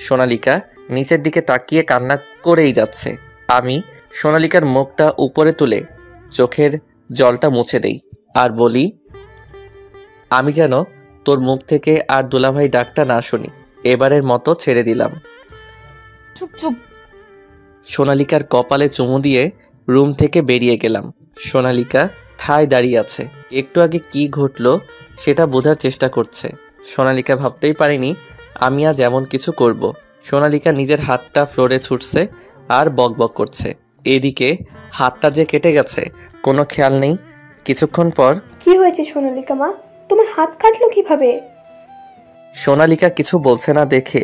সোনালিকা নিচের দিকে তাকিয়ে কান্না করেই যাচ্ছে। আমি সোনালিকার মুখটা উপরে তুলে চোখের জলটা মুছে দেই আর বলি, আমি যেন তোর মুখ থেকে আর দুলাভাই ডাকটা না শুনি। এবারের মতো ছেড়ে দিলাম।
চুপ চুপ।
সোনালিকার কপালে চুমু দিয়ে রুম থেকে বেরিয়ে গেলাম। সোনালিকা ঠায় দাঁড়িয়ে আছে, একটু আগে কি ঘটলো সেটা বোঝার চেষ্টা করছে। সোনালিকা ভাবতেই পারেনি আমি আজ এমন কিছু করব। সোনালিকা নিজের হাতটা ফ্লোরে ছুটছে আর বকবক করছে। এদিকে হাতটা যে কেটে গেছে কোনো খেয়াল নেই। কিছুক্ষণ পর,
কি হয়েছে সোনালিকা মা, তোমার হাত কাটলো কিভাবে?
সোনালিকা কিছু বলছে না দেখে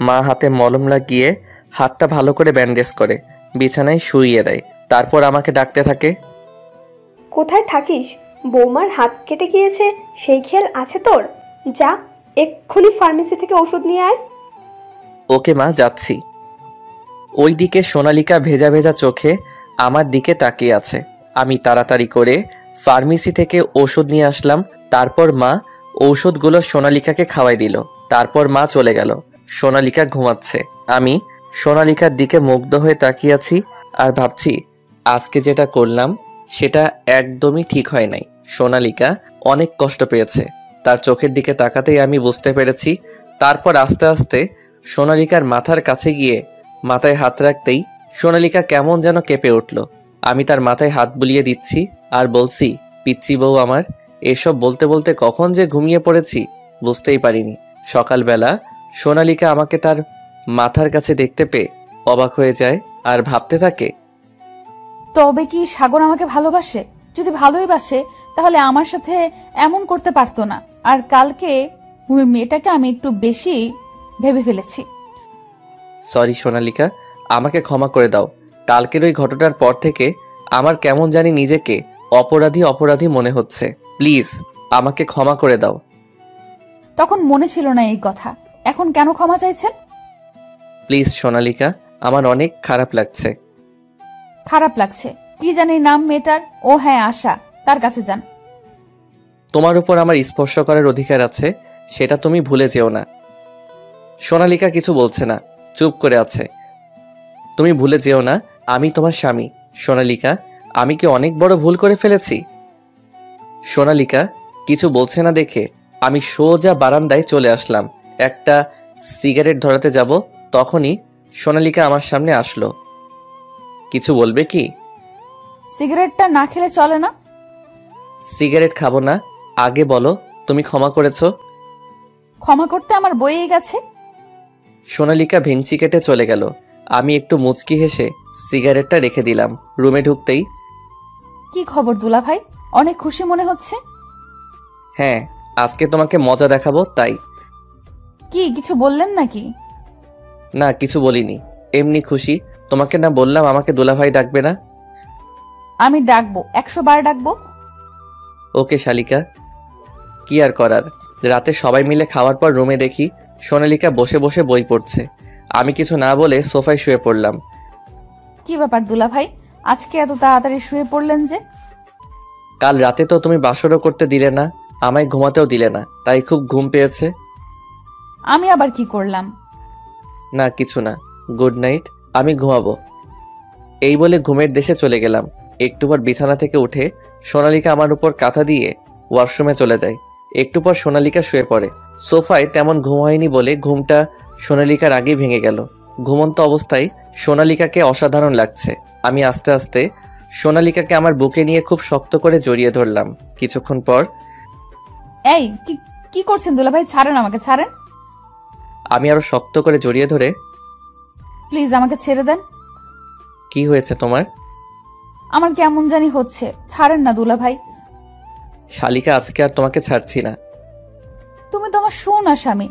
মা হাতে মলম লাগিয়ে হাতটা ভালো করে ব্যান্ডেজ করে বিছানায় শুইয়ে দেয়। তারপর আমাকে ডাকতে থাকে,
কোথায় থাকিস? বৌমার হাত কেটে গিয়েছে সেই খেয়াল আছে তোর? যা এক্ষুনি ফার্মেসি থেকে ওষুধ নিয়ে আয়।
ওকে মা, যাচ্ছি। ওইদিকে সোনালিকা ভেজা ভেজা চোখে আমার দিকে তাকিয়ে আছে। আমি তাড়াতাড়ি করে ফার্মেসি থেকে ওষুধ নিয়ে আসলাম। তারপর মা ঔষধগুলো সোনালিকাকে খাওয়াই দিল। তারপর মা চলে গেল। সোনালিকা ঘুমাচ্ছে। আমি সোনালিকার দিকে মুগ্ধ হয়ে তাকিয়ে আছি আর ভাবছি আজকে যেটা করলাম সেটা একদমই ঠিক হয় নাই। সোনালিকা অনেক কষ্ট পেয়েছে। তার চোখের দিকে তাকাতেই আমি বুঝতে পেরেছি। তারপর আস্তে আস্তে সোনালিকার মাথার কাছে গিয়ে মাথায় হাত রাখতেই সোনালিকা কেমন যেন কেঁপে উঠল। আমি তার মাথায় হাত বুলিয়ে দিচ্ছি আর বলছি, পিচ্চি বউ আমার। এসব বলতে বলতে কখন যে ঘুমিয়ে পড়েছি বুঝতেই পারিনি। সকালবেলা সোনালিকা আমাকে তার মাথার কাছে দেখতে পেয়ে অবাক হয়ে যায় আর ভাবতে থাকে,
তবে কি সাগর আমাকে ভালোবাসে? যদি ভালোই বাসে তাহলে আমার সাথে এমন করতে পারতো না। আর কালকে ওই মেয়েটাকে আমি একটু বেশি ভেবে ফেলেছি।
সরি সোনালিকা, আমাকে ক্ষমা করে দাও। কালকের ওই ঘটনার পর থেকে আমার কেমন জানি নিজেকে অপরাধী অপরাধী মনে হচ্ছে। প্লিজ আমাকে ক্ষমা করে দাও।
তখন মনে ছিল না এই কথা, এখন কেন ক্ষমা চাইছেন?
প্লিজ সোনালিকা, আমার অনেক খারাপ লাগছে।
খারাপ লাগছে? কি জানি নাম মেয়েটার? ও হ্যাঁ, আশা, তার কাছে যান।
তোমার উপর আমার স্পর্শ করার অধিকার আছে, সেটা তুমি ভুলে যেও না। সোনালিকা কিছু বলছে না, চুপ করে আছে। তুমি ভুলে যেও না আমি তোমার স্বামী। সোনালিকা, আমি কি অনেক বড় ভুল করে ফেলেছি? সোনালিকা কিছু বলছে না দেখে আমি সোজা বারান্দায় চলে আসলাম। একটা সিগারেট ধরাতে যাব, তখনই সোনালিকা আমার সামনে আসলো। কিছু বলবে কি?
সিগারেটটা না খেলে চলে না?
সিগারেট খাবো না, আগে বলো, তুমি ক্ষমা করেছো?
ক্ষমা করতে আমার বইয়ে গেছে।
সোনালিকা ভেংচি কেটে চলে গেল। আমি একটু মুচকি হেসে সিগারেটটা রেখে দিলাম। রুমে ঢুকতেই,
কি খবর দুলা ভাই? অনেক খুশি মনে হচ্ছে।
হ্যাঁ, আজকে তোমাকে মজা দেখাবো তাই।
কি কিছু বললেন নাকি?
না, কিছু বলিনি, এমনি খুশি। তোমাকে না বললাম আমাকে দুলাভাই ডাকবে না?
আমি ডাকবো, 100 বার ডাকবো।
ওকে শালিকা। কি আর করার, রাতে সবাই মিলে খাওয়ার পর রুমে দেখি সোনালিকা বসে বসে বই পড়ছে। আমি কিছু না বলে সোফায় শুয়ে পড়লাম।
কি ব্যাপার দুলা ভাই, আজকে এত তাড়াতাড়ি শুয়ে পড়লেন যে?
কাল রাতে তো তুমি বাসরও করতে দিলে না, আমায় ঘুমাতেও দিলে না, তাই খুব ঘুম পেয়েছে।
আমি আবার কি করলাম?
না কিছু না, গুড নাইট, আমি ঘুমাবো। এই বলে ঘুমের দেশে চলে গেলাম। একটু পর বিছানা থেকে উঠে সোনালিকা আমার উপর কাঁথা দিয়ে ওয়াশরুমে চলে যায়। একটু পর সোনালিকা শুয়ে পড়ে। সোফায় তেমন ঘুম হয়নি বলে ঘুমটা সোনালিকার আগেই ভেঙে গেল। ঘুমন্ত অবস্থায় সোনালিকাকে অসাধারণ লাগছে। আমি আস্তে আস্তে সোনালিকাকে আমার বুকে নিয়ে খুব শক্ত করে জড়িয়ে ধরলাম। কিছুক্ষণ পর,
এই কি করছেন দুলা ভাই? ছাড়েন আমাকে, ছাড়েন।
আমি আরো শক্ত করে জড়িয়ে ধরে,
প্লিজ আমাকে ছেড়ে দেন।
কি হয়েছে তোমার?
আমার কেমন জানি হচ্ছে, ছাড়েন না দুলা ভাই।
শালিকা, আজকে আর তোমাকে ছাড়ছি না।
তুমি তো আমার সোনা স্বামী।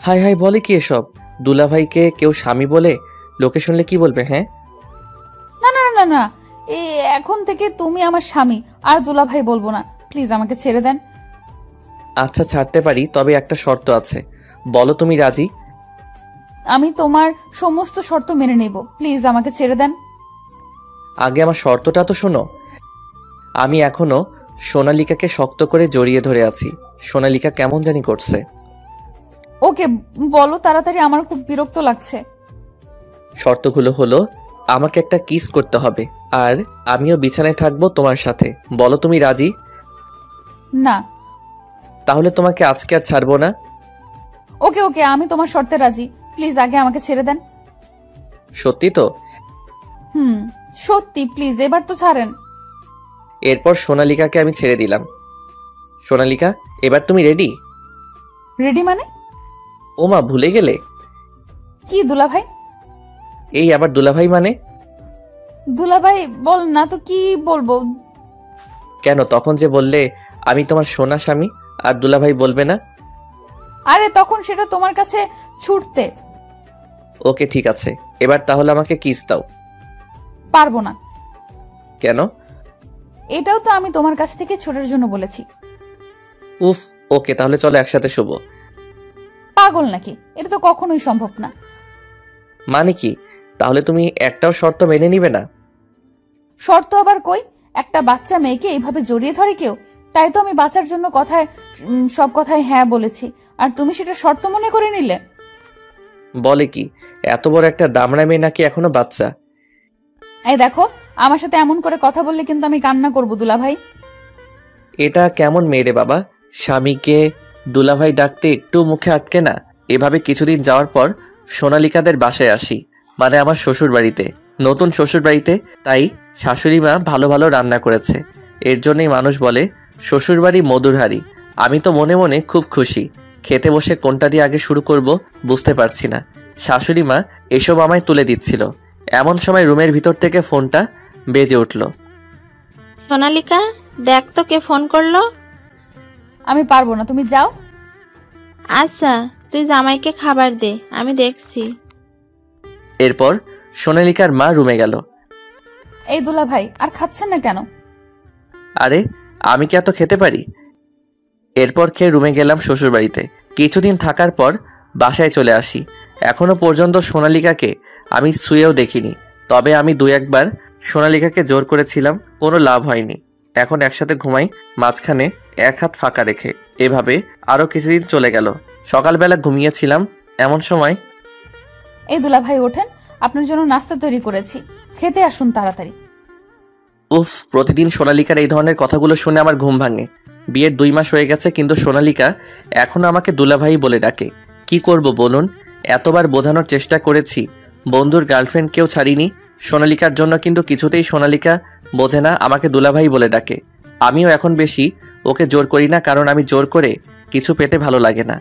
হাই হাই, বলে কি এসব? দুলাভাইকে কেউ স্বামী বলে? লোকে শুনলে কি বলবে? হ্যাঁ,
না না না না, এখন থেকে তুমি আমার স্বামী, আর দুলা ভাই বলবো না। প্লিজ আমাকে ছেড়ে দেন।
আচ্ছা ছাড়তে পারি, তবে একটা শর্ত আছে। বলো তুমি রাজি?
আমি তোমার সমস্ত শর্ত মেনে নেব, প্লিজ আমাকে ছেড়ে দেন।
আগে আমার শর্তটা তো শোনো। আমি এখনো সোনালিকাকে শক্ত করে জড়িয়ে ধরে আছি। সোনালিকা কেমন জানি করছে।
ওকে বলো তাড়াতাড়ি, আমার খুব বিরক্ত লাগছে।
শর্তগুলো হলো, আমাকে একটা কিস করতে হবে, আর আমিও বিছানায় থাকবো তোমার সাথে। বলো তুমি রাজি?
না।
তাহলে তোমাকে আজকে আর ছাড়বো না।
ওকে ওকে, আমি তোমার শর্তে রাজি, প্লিজ আগে আমাকে ছেড়ে দেন।
সত্যি তো?
সত্যি, প্লিজ এবার তো ছাড়েন।
এরপর সোনালিকাকে আমি ছেড়ে দিলাম। সোনালিকা, এবার তুমি রেডি?
রেডি মানে?
ওমা, ভুলে গেলে?
কি দুলা ভাই?
এই আবার দুলাভাই মানে?
দুলা ভাই বল না তো, কি বলবো?
কেন, তখন যে বললে আমি তোমার সোনা স্বামী, আর দুলাভাই বলবে না?
আরে তখন সেটা তোমার কাছে ছুটতে।
ওকে ঠিক আছে, এবার তাহলে আমাকে কিস দাও।
পারবো না।
কেন?
এটাও তো আমি তোমার কাছ থেকে ছোটার জন্য বলেছি।
উফ, ওকে তাহলে চলো একসাথে শুভ।
পাগল নাকি? এটা তো কখনোই সম্ভব না।
মানে কি? তাহলে তুমি একটাও শর্ত মেনে নিবে না?
শর্ত আবার কই? একটা বাচ্চা মেয়েকে এইভাবে জড়িয়ে ধরে কেউ? তাই তো আমি বাচ্চার জন্য সব কথায় হ্যাঁ বলেছি, আর তুমি সেটা শর্ত মনে করে নিলে।
বলে কি, এত বড় একটা দামড়া মেয়ে নাকি এখনো বাচ্চা?
এই দেখো, আমার সাথে এমন করে কথা বললে কিন্তু আমি কান্না করবো দুলা ভাই।
এটা কেমন মেয়ে রে বাবা, স্বামীকে দুলাভাই ডাকতে একটু মুখে আটকে না। এভাবে কিছুদিন যাওয়ার পর সোনালিকাদের বাসায় আসি, মানে আমার শ্বশুর বাড়িতে, নতুন শ্বশুর বাড়িতে। তাই শাশুড়ি মা ভালো ভালো রান্না করেছে। এর জন্যই মানুষ বলে শ্বশুর বাড়ি মধুর হাঁড়ি। আমি তো মনে মনে খুব খুশি। খেতে বসে কোনটা দিয়ে আগে শুরু করব বুঝতে পারছি না। শাশুড়ি মা এসব আমায় তুলে দিচ্ছিল। এমন সময় রুমের ভিতর থেকে ফোনটা বেজে উঠল।
সোনালিকা, দেখ তো কে ফোন করলো।
আমি পারবো না, তুমি যাও।
আচ্ছা, তুই জামাইকে খাবার দে, আমি দেখছি।
এরপর সোনালিকার মা রুমে গেল।
এই দুলা ভাই, আর খাচ্ছেন না কেন?
আরে আমি কি এত খেতে পারি? এরপর খেয়ে রুমে গেলাম শ্বশুর বাড়িতে। কিছুদিন থাকার পর বাসায় চলে আসি। এখনো পর্যন্ত সোনালিকাকে আমি শুয়েও দেখিনি। তবে আমি 2-1 বার সোনালিকাকে জোর করেছিলাম, কোনো লাভ হয়নি। এখন একসাথে ঘুমাই, মাঝখানে এক হাত ফাঁকা রেখে। এভাবে আরো কিছুদিন চলে গেল। সকালবেলা ঘুমিয়েছিলাম, এমন সময়,
এই দুলা ভাই ওঠেন, আপনার জন্য নাস্তা তৈরি করেছি, খেতে আসুন তাড়াতাড়ি।
উফ, প্রতিদিন সোনালিকার এই ধরনের কথাগুলো শুনে আমার ঘুম ভাঙে। বিয়ের 2 মাস হয়ে গেছে, কিন্তু সোনালিকা এখনো আমাকে দুলাভাই বলে ডাকে। কি করব বলুন? এতবার বোঝানোর চেষ্টা করেছি, বন্ধুর গার্লফ্রেন্ড কেউ ছাড়িনি সোনালিকার জন্য, কিন্তু কিছুতেই সোনালিকা বোঝে না, আমাকে দুলাভাই বলে ডাকে। আমিও এখন বেশি ওকে জোর করি না, কারণ আমি জোর করে কিছু পেতে ভালো লাগে না।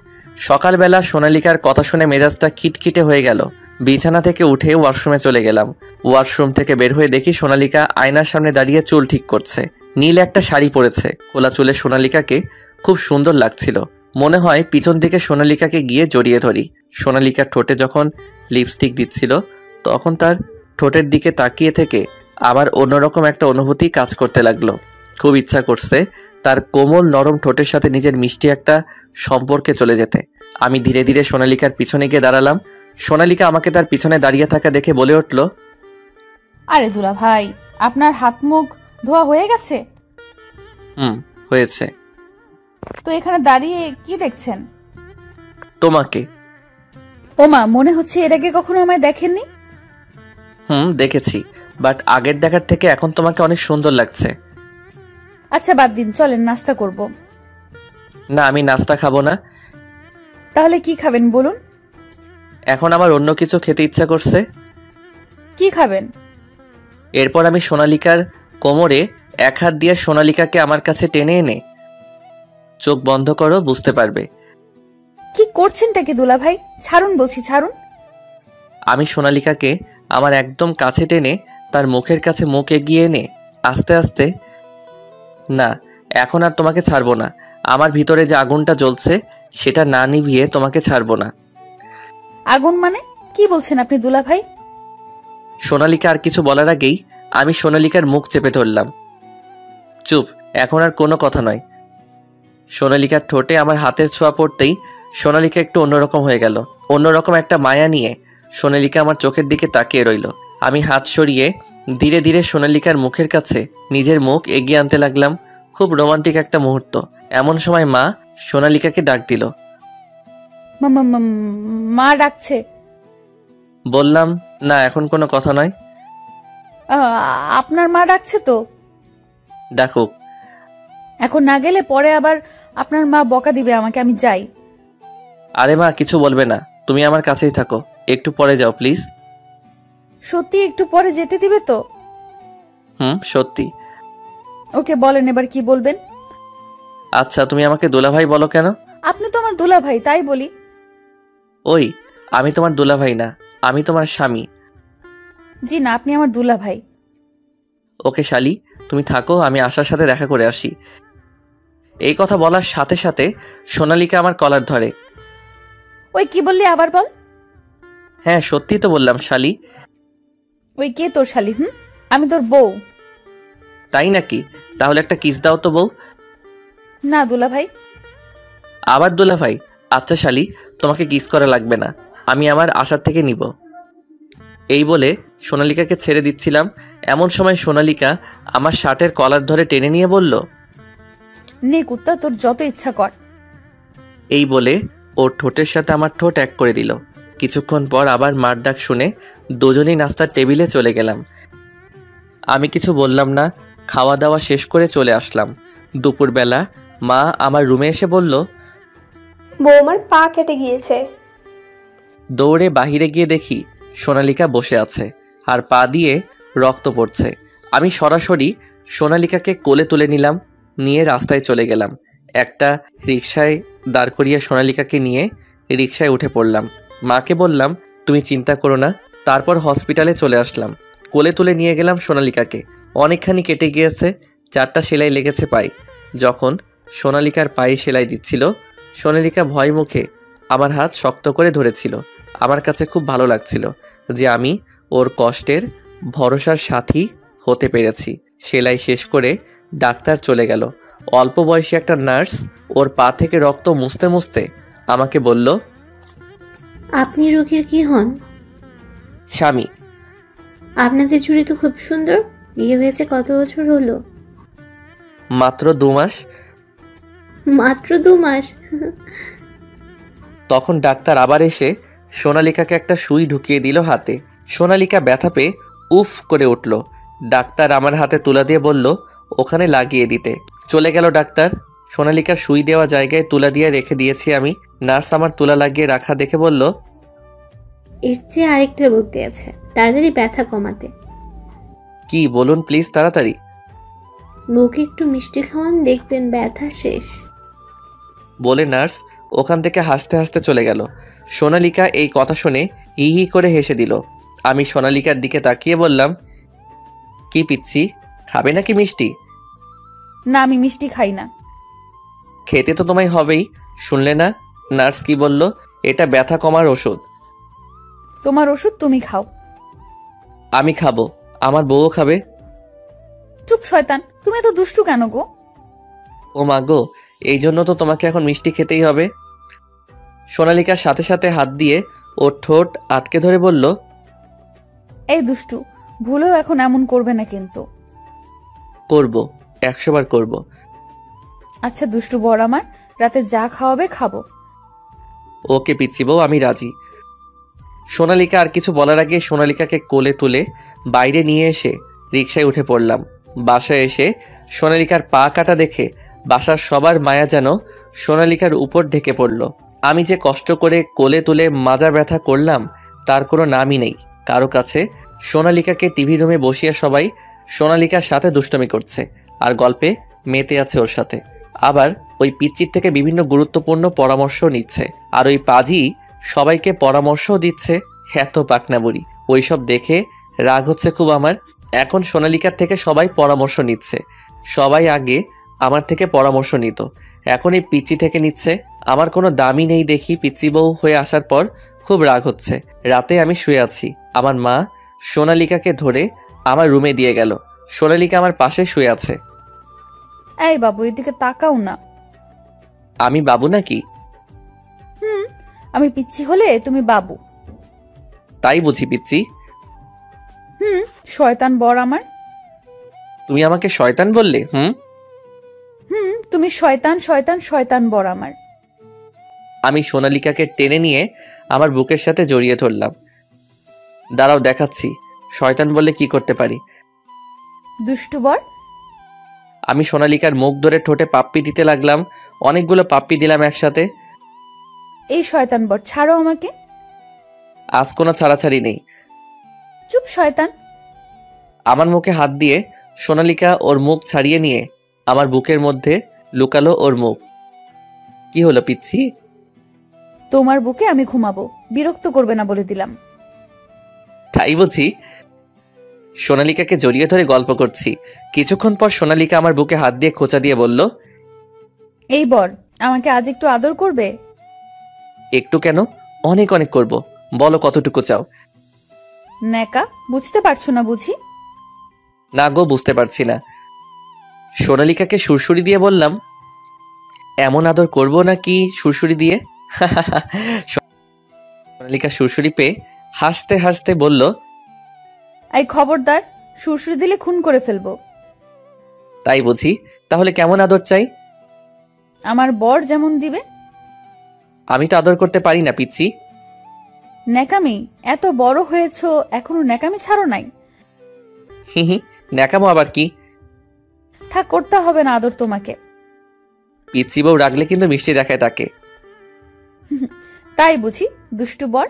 সকালবেলা সোনালিকার কথা শুনে মেজাজটা খিটখিটে হয়ে গেল। বিছানা থেকে উঠে ওয়াশরুমে চলে গেলাম। ওয়াশরুম থেকে বের হয়ে দেখি সোনালিকা আয়নার সামনে দাঁড়িয়ে চুল ঠিক করছে। নীল একটা শাড়ি পরেছে। খোলা চুলে সোনালিকাকে খুব সুন্দর লাগছিল। মনে হয় পিছন থেকে সোনালিকাকে গিয়ে জড়িয়ে ধরি। সোনালিকার ঠোঁটে যখন লিপস্টিক দিচ্ছিল তখন তার ঠোঁটের দিকে তাকিয়ে থেকে আবার অন্যরকম একটা অনুভূতি কাজ করতে লাগলো। খুব ইচ্ছা করছে তার কোমল নরম ঠোঁটের সাথে নিজের মিষ্টি একটা সম্পর্কে চলে যেতে। আমি ধীরে ধীরে সোনালিকার পিছনে গিয়ে দাঁড়ালাম। সোনালিকা আমাকে তার পিছনে দাঁড়িয়ে থাকা দেখে বলে উঠল,
আরে দুলা ভাই, আপনার হাত মুখ ধোয়া হয়ে গেছে?
হয়েছে।
তো এখানে দাঁড়িয়ে কি দেখছেন?
তোমাকে।
ওমা, মনে হচ্ছে এর আগে কখনো আমায় দেখেননি।
দেখেছি, বাট আগের দেখার থেকে এখন তোমাকে অনেক সুন্দর লাগছে।
আচ্ছা বাদ দিন, চলেন নাস্তা করব।
না, আমি নাস্তা খাবো না।
তাহলে কি খাবেন বলুন?
এখন আমার অন্য কিছু খেতে ইচ্ছা করছে।
কি খাবেন?
এরপর আমি সোনালিকার কোমরে এক হাত দিয়ে সোনালিকাকে আমার কাছে টেনে এনে, চোখ বন্ধ করো, বুঝতে পারবে।
কি করছেনটা কি দুলা ভাই? ছাড়ুন বলছি, ছাড়ুন।
আমি সোনালিকাকে আমার একদম কাছে টেনে তার মুখের কাছে মুখ এগিয়ে এনে আস্তে আস্তে, না এখন আর তোমাকে ছাড়বো না। আমার ভিতরে যে আগুনটা জ্বলছে সেটা না নিভিয়ে তোমাকে ছাড়বো না।
আগুন মানে কি বলছেন আপনি দুলা ভাই?
সোনালিকা আর কিছু বলার আগেই আমি সোনালিকার মুখ চেপে ধরলাম। চুপ, এখন আর কোনো কথা নয়। সোনালিকার ঠোঁটে আমার হাতের ছোঁয়া পড়তেই সোনালিকা একটু অন্যরকম হয়ে গেল। অন্যরকম একটা মায়া নিয়ে সোনালিকা আমার চোখের দিকে তাকিয়ে রইল। আমি হাত সরিয়ে ধীরে ধীরে সোনালিকার মুখের কাছে নিজের মুখ এগিয়ে আনতে লাগলাম। খুব রোমান্টিক একটা মুহূর্ত। এমন সময় মা সোনালিকাকে ডাক দিল।
মা ডাকছে?
বললাম, না এখন কোনো কথা নয়।
আপনার মা ডাকছে তো?
ডাকুক।
এখন না গেলে পরে আবার আপনার মা বকা দিবে আমাকে। আমি যাই।
আরে মা কিছু বলবে না, তুমি আমার কাছেই থাকো। একটু পরে যাও প্লিজ।
সত্যি একটু পরে যেতে দিবে তো?
সত্যি।
ওকে বলেন এবার কি বলবেন।
আচ্ছা, তুমি আমাকে দুলাভাই বলো কেন?
আপনি তো আমার দুলা ভাই, তাই বলি।
ওই, আমি তোমার দুলাভাই না, আমি তোমার স্বামী।
জি না, আপনি আমার দুলা ভাই।
ওকে শালি, তুমি থাকো, আমি আশার সাথে দেখা করে আসি। এই কথা বলার সাথে সাথে সোনালিকা আমার কলার ধরে।
ওই কি বললি, আবার বল।
হ্যাঁ সত্যি তো বললাম শালি।
ওই কে তোর শালি? আমি তোর বউ।
তাই নাকি? তাহলে একটা কিস দাও তো বউ।
না দুলা ভাই।
আবার দুলাভাই? আচ্ছা শালি, তোমাকে কিস করা লাগবে না, আমি আমার আশার থেকে নিব। এই বলে সোনালিকাকে ছেড়ে দিচ্ছিলাম। এমন সময় সোনালিকা আমার শার্টের কলার ধরে টেনে নিয়ে বলল,
নে কুত্তা, তোর যত ইচ্ছা কর।
এই বলে ওর ঠোঁটের সাথে আমার ঠোঁট এক করে দিল। কিছুক্ষণ পর আবার মার ডাক শুনে দুজনেই নাস্তার টেবিলে চলে গেলাম। আমি কিছু বললাম না, খাওয়া দাওয়া শেষ করে চলে আসলাম। দুপুরবেলা মা আমার রুমে এসে বলল,
বৌমার পা কেটে গিয়েছে।
দৌড়ে বাহিরে গিয়ে দেখি সোনালিকা বসে আছে আর পা দিয়ে রক্ত পড়ছে। আমি সরাসরি সোনালিকাকে কোলে তুলে নিলাম, নিয়ে রাস্তায় চলে গেলাম। একটা রিকশায় দাঁড় করিয়ে সোনালিকাকে নিয়ে রিকশায় উঠে পড়লাম। মাকে বললাম, তুমি চিন্তা করো না। তারপর হসপিটালে চলে আসলাম। কোলে তুলে নিয়ে গেলাম সোনালিকাকে। অনেকখানি কেটে গিয়েছে, 4টা সেলাই লেগেছে পায়ে। যখন সোনালিকার পায়ে সেলাই দিচ্ছিল, সোনালিকা ভয় মুখে আমার হাত শক্ত করে ধরেছিল। আমার কাছে খুব ভালো লাগছিল যে আমি ওর কষ্টের ভরসার সাথী হতে পেরেছি। সেলাই শেষ করে ডাক্তার চলে গেল। অল্প বয়সী একটা নার্স ওর পা থেকে রক্ত মুছতে মুছতে আমাকে বলল,
আপনি রোগীর কি হন?
স্বামী।
আপনাদের জুড়ি তো খুব সুন্দর। বিয়ে হয়েছে কত বছর হলো?
মাত্র 2 মাস।
মাত্র 2 মাস?
তখন ডাক্তার আবার এসে সোনালিকাকে একটা সুই ঢুকিয়ে দিল হাতে। সোনালিকা ব্যথা পেয়ে উফ করে উঠল। ডাক্তার আমার হাতে তুলা দিয়ে বলল ওখানে লাগিয়ে দিতে। চলে গেল ডাক্তার। সোনালিকার সুই দেওয়া জায়গায় তুলা দিয়ে রেখে দিয়েছি আমি। নার্স আমার তুলা লাগিয়ে রাখা দেখে বলল,
এর চেয়ে আরেকটা বুদ্ধি আছে তাড়াতাড়ি ব্যথা কমাতে।
কি বলুন প্লিজ তাড়াতাড়ি।
বউকে একটু মিষ্টি খাওয়ান, দেখবেন ব্যথা শেষ।
বলে নার্স ওখান থেকে হাসতে হাসতে চলে গেল। সোনালিকা এই কথা শুনে হি হি করে হেসে দিল। আমি সোনালিকার দিকে তাকিয়ে বললাম, কি পিচ্ছি, খাবে নাকি মিষ্টি?
না, আমি মিষ্টি খাই না।
খেতে তো তোমায় হবেই। শুনলে না নার্স কি বলল? এটা ব্যথা কমার ওষুধ।
তোমার ওষুধ তুমি খাও।
আমি খাবো, আমার বউও খাবে।
চুপ শয়তান, তুমি এত দুষ্টু কেন গো?
ও মা গো, এই জন্য তো তোমাকে এখন মিষ্টি খেতেই হবে। সোনালিকার সাথে সাথে হাত দিয়ে ওর ঠোঁট আটকে ধরে বলল,
এই দুষ্টু, ভুলেও এখন এমন করবে না কিন্তু।
করব, 100 বার করব।
আচ্ছা দুষ্টু বর আমার, রাতে যা খাওয়াবে খাবো।
ওকে পিচ্ছি বউ, আমি রাজি। সোনালিকা আর কিছু বলার আগে সোনালিকাকে কোলে তুলে বাইরে নিয়ে এসে রিকশায় উঠে পড়লাম। বাসায় এসে সোনালিকার পা কাটা দেখে বাসার সবার মায়া যেন সোনালিকার উপর ঢেকে পড়ল। আমি যে কষ্ট করে কোলে তুলে মাজা ব্যথা করলাম তার কোনো নামই নেই কারো কাছে। সোনালিকাকে টিভি রুমে বসিয়ে সবাই সোনালিকার সাথে দুষ্টমি করছে আর গল্পে মেতে আছে ওর সাথে। আবার ওই পিচ্চির থেকে বিভিন্ন গুরুত্বপূর্ণ পরামর্শ নিচ্ছে আর ওই পাজি সবাইকে পরামর্শও দিচ্ছে। এত পাকনা বুড়ি, ওইসব দেখে রাগ হচ্ছে খুব আমার। এখন সোনালিকার থেকে সবাই পরামর্শ নিচ্ছে। সবাই আগে আমার থেকে পরামর্শ নিত, এখন এই পিচ্চি থেকে নিচ্ছে। আমার কোনো দামই নেই দেখি পিচ্চি বউ হয়ে আসার পর খুব রাগ হচ্ছে। রাতে আমি শুয়ে আছি, আমার মা সোনালিকাকে ধরে আমার রুমে দিয়ে গেল। সোনালিকা আমার পাশে শুয়ে আছে।
এই বাবু, এদিকে তাকাও না।
আমি বাবু নাকি?
আমি পিচ্ছি হলে তুমি বাবু।
তাই বুঝি পিচ্চি?
শয়তান বর আমার।
তুমি আমাকে শয়তান বললে?
তুমি শয়তান শয়তান শয়তান বর আমার।
আমি সোনালিকাকে টেনে নিয়ে আমার বুকের সাথে জড়িয়ে ধরলাম। দাঁড়াও দেখাচ্ছি শয়তান বললে কি করতে পারি।
দুষ্টু বর।
আমি সোনালিকার মুখ ধরে ঠোঁটে পাপ্পি দিতে লাগলাম। অনেকগুলো পাপ্পি দিলাম একসাথে।
এই শয়তান বর, ছাড়ো আমাকে।
আজ কোনো ছাড়াছাড়ি নেই।
চুপ শয়তান।
আমার মুখে হাত দিয়ে সোনালিকা ওর মুখ ছাড়িয়ে নিয়ে আমার বুকের মধ্যে লুকালো ওর মুখ। কি হলো পিচ্ছি?
তোমার বুকে আমি ঘুমাবো, বিরক্ত করবে না বলে দিলাম।
তাই বুঝি? সোনালিকাকে জড়িয়ে ধরে গল্প করছি। কিছুক্ষণ পর সোনালিকা আমার বুকে হাত দিয়ে খোঁচা দিয়ে বলল,
এই বর, আমাকে আজ একটু আদর করবে?
একটু কেন, অনেক অনেক করব। বলো কতটুকু চাও?
নেকা, বুঝতে পারছো না বুঝি?
না গো, বুঝতে পারছি না। সোনালিকাকে সুরসুরি দিয়ে বললাম, এমন আদর করব নাকি সুরসুরি দিয়ে? সোনালিকা সুরসুরি পেয়ে হাসতে হাসতে বলল,
এই খবরদার, সুরসুরি দিলে খুন করে ফেলবো।
তাই বুঝি? তাহলে কেমন আদর চাই?
আমার বর যেমন দিবে।
আমি তো আদর করতে পারি না পিচ্চি।
নেকামি, এত বড় হয়েছো এখনো নেকামি ছাড়ো নাই?
হি হি, ন্যাকামো আবার কি?
থাক, করতে হবে না আদর তোমাকে।
পিচ্চি বউ রাগলে কিন্তু মিষ্টি দেখায় তাকে।
তাই বুঝি, দুষ্টু বর।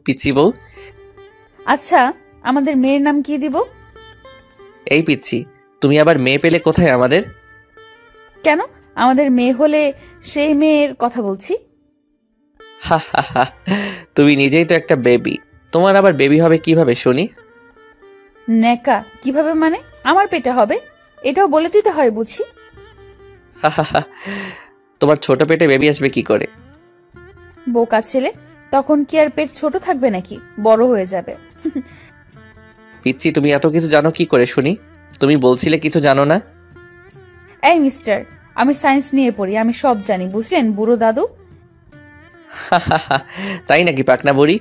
পিচ্চি বউ।
আচ্ছা, আমাদের মেয়ের নাম কি দিব?
এই পিচ্চি, তুমি আবার মেয়ে পেলে কোথায় আমাদের?
কেন, আমাদের মেয়ে হলে সেই মেয়ের কথা বলছি।
হা হা হা, তুমি নিজেই তো একটা বেবি, তোমার আবার বেবি হবে কিভাবে শুনি?
নেকা, কিভাবে মানে? আমার পেটে হবে, এটাও বলে দিতে হয় বুঝি।
হা হা হা, তোমার ছোট পেটে বেবি আসবে কি করে?
বোকা ছেলে, তখন কি আর পেট ছোট থাকবে নাকি, বড় হয়ে যাবে।
পিচ্চি, তুমি এত কিছু জানো কি করে শুনি? তুমি বলছিলে কিছু জানো না।
এই মিস্টার, আমি সায়েন্স নিয়ে পড়ি, আমি সব জানি, বুঝলেন বুড়ো দাদু?
তাই নাকি পাকনা বুড়ি?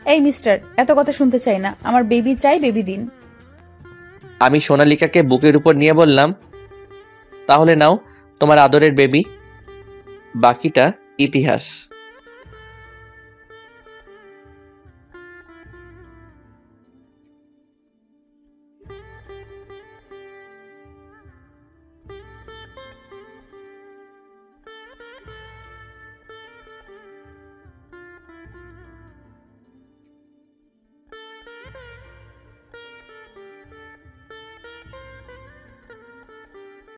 এই মিস্টার, এত কথা শুনতে চাই না, আমার বেবি চাই, বেবি দিন।
আমি সোনালিকাকে বুকের উপর নিয়ে বললাম, তাহলে নাও তোমার আদরের বেবি, বাকিটা ইতিহাস।